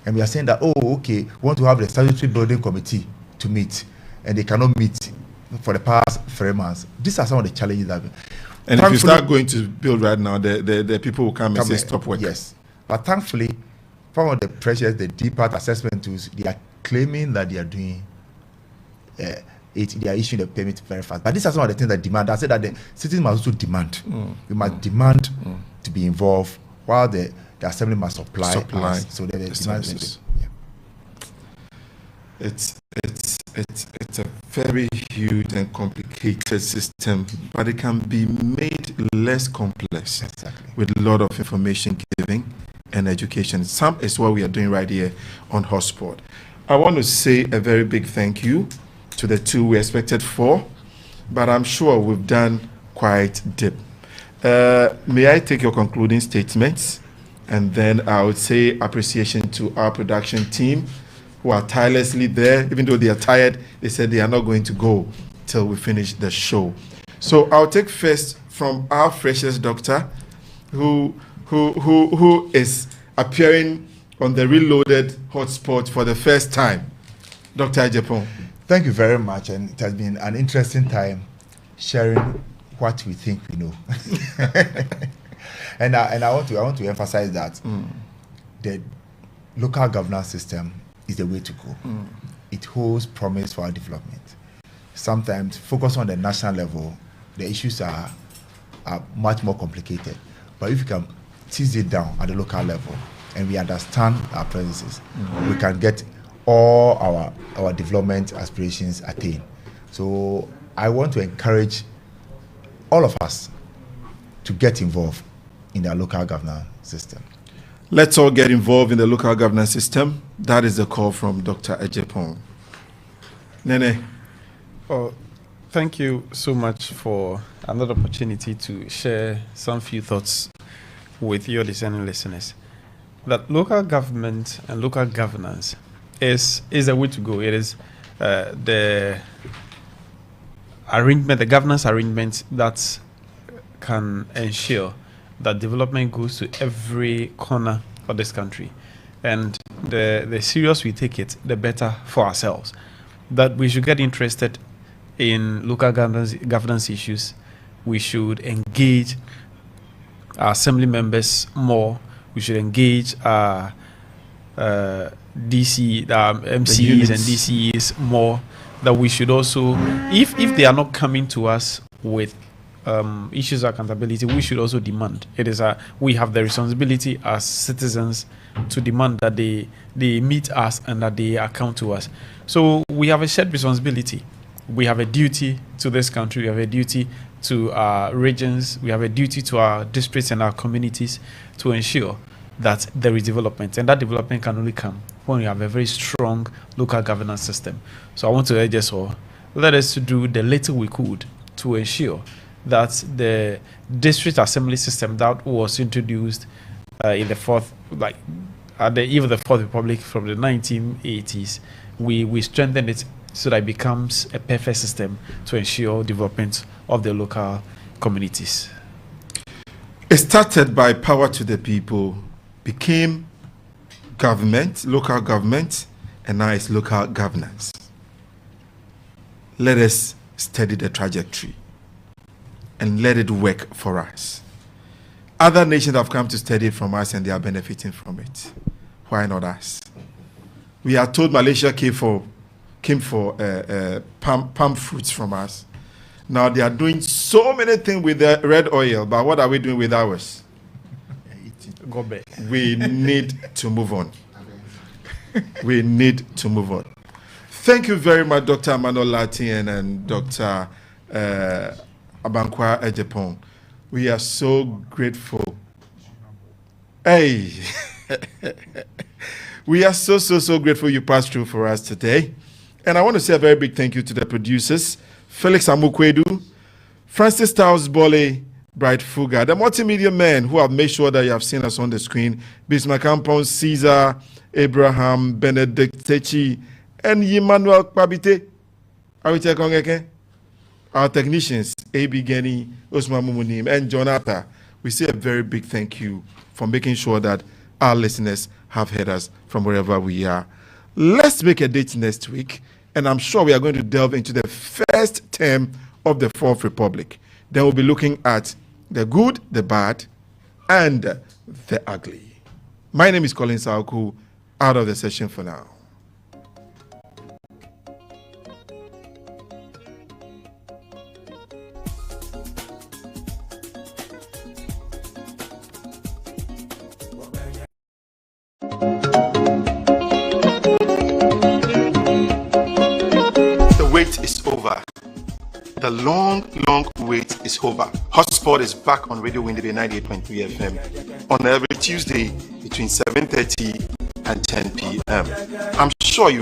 And we are saying that, we want to have the statutory building committee to meet, and they cannot meet for the past 3 months. These are some of the challenges that. And if you start going to build right now, the people will come and say stop work. Yes. But thankfully, some of the pressures, the deep-part assessment tools, they are claiming that they are doing they are issuing the permit very fast. But these are some of the things that demand. I said that the citizens must also demand. We must demand to be involved, while the assembly must supply us, so that the demand. It's a very huge and complicated system, but it can be made less complex with a lot of information giving and education. Some is what we are doing right here on Hotspot. I want to say a very big thank you to the two. We expected 4, but I'm sure we've done quite deep. May I take your concluding statements? And then I would say appreciation to our production team, who are tirelessly there. Even though they are tired, they said they are not going to go till we finish the show. So I'll take first from our freshest doctor, who is appearing on the Reloaded Hotspot for the first time, Dr. Agyepong. Thank you very much, and it has been an interesting time sharing what we think we know. and I want to emphasize that the local governance system is the way to go. It holds promise for our development. Sometimes focus on the national level, the issues are much more complicated. But if you can tease it down at the local level and we understand our processes, we can get all our development aspirations attained. So I want to encourage all of us to get involved in the local governance system. Let's all get involved in the local governance system. That is the call from Dr. Ejepong. Nene. Oh, thank you so much for another opportunity to share some few thoughts with your discerning listeners. That local government and local governance is the way to go. It is the arrangement, the governance arrangement that can ensure that development goes to every corner of this country. And the serious we take it, the better for ourselves. That we should get interested in local governance issues. We should engage our assembly members more. We should engage our MCs and DCs more. That we should also, if they are not coming to us with issues of accountability, we should also demand. We have the responsibility as citizens to demand that they meet us and that they account to us. So we have a shared responsibility. We have a duty to this country. We have a duty to our regions. We have a duty to our districts and our communities to ensure that there is development. And that development can only come when we have a very strong local governance system. So I want to urge us all, let us do the little we could to ensure that the district assembly system that was introduced in the at the eve of the Fourth Republic from the 1980s, we strengthen it so that it becomes a perfect system to ensure development of the local communities. It started by power to the people, became government, local government, and now it's local governance. Let us study the trajectory and let it work for us. Other nations have come to study it from us and they are benefiting from it. Why not us? We are told Malaysia came for palm fruits from us. Now they are doing so many things with the red oil, but what are we doing with ours? Go back. We need to move on. We need to move on. Thank you very much, Dr. Emmanuel Latien and Dr. Abankwah Ejepong. We are so grateful. Hey, we are so grateful you passed through for us today. And I want to say a very big thank you to the producers, Felix Amukwedu, Francis Taus Bole, Bright Fuga, the multimedia men who have made sure that you have seen us on the screen, Bismarck Ampon, Caesar, Abraham, Benedict Techi, and Emmanuel Kwabite. Our technicians, A.B. Geni, Osman Mumunim, and Jonathan, we say a very big thank you for making sure that our listeners have heard us from wherever we are. Let's make a date next week, and I'm sure we are going to delve into the first term of the Fourth Republic. Then we'll be looking at the good, the bad, and the ugly. My name is Colin AWUKU, out of the session for now. Is over. The long wait is over. Hotspot is back on Radio Windy Bay 98.3 FM on every Tuesday between 7:30 and 10 p.m. I'm sure you